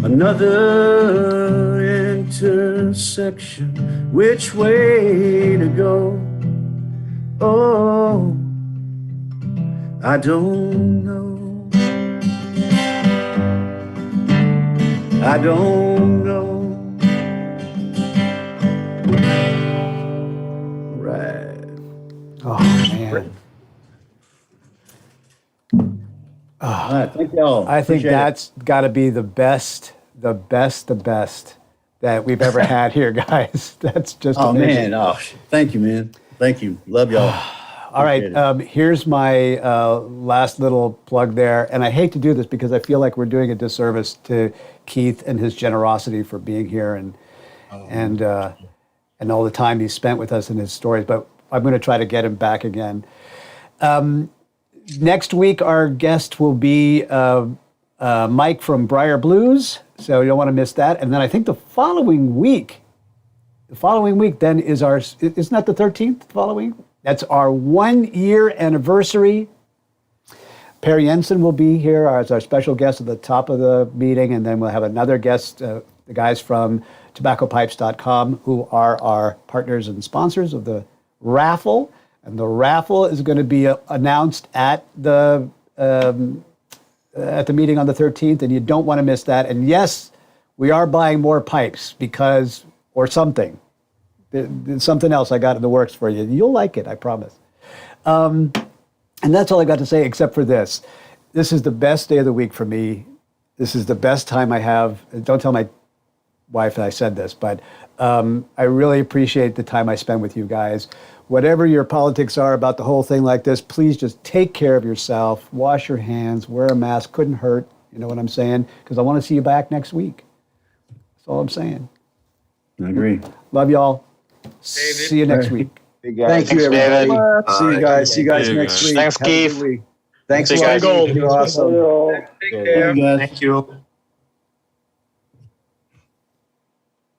Another intersection. Which way to go? Oh, I don't know. I don't know. Right. Oh, man. All right, thank y'all. I think Appreciate that's got to be the best that we've ever had here, guys. That's just amazing. Man. Oh, thank you, man. Thank you. Love y'all. All right, here's my last little plug there. And I hate to do this because I feel like we're doing a disservice to Keith and his generosity for being here and all the time he's spent with us and his stories. But I'm going to try to get him back again. Next week, our guest will be Mike from Briar Blues. So you don't want to miss that. And then I think the following week then is isn't that the 13th following? That's our 1 year anniversary. Perry Jensen will be here as our special guest at the top of the meeting. And then we'll have another guest, the guys from tobaccopipes.com, who are our partners and sponsors of the raffle. And the raffle is going to be announced at the meeting on the 13th, and you don't want to miss that. And yes, we are buying more pipes or something. There's something else I got in the works for you. You'll like it, I promise. And that's all I got to say except for this. This is the best day of the week for me. This is the best time I have. Don't tell my wife that I said this, but I really appreciate the time I spend with you guys. Whatever your politics are about the whole thing like this, please just take care of yourself, wash your hands, wear a mask, couldn't hurt, you know what I'm saying? Because I want to see you back next week. That's all I'm saying. I agree. Love y'all. See you next week. Hey, guys. Thank you, Thanks, everybody. David. See you guys. See you guys Thank you, next guys. week. Thanks, Have a good Keith. week. Thanks a See you lot. guys. Gold. You're awesome. Take care. Guys. Thank you.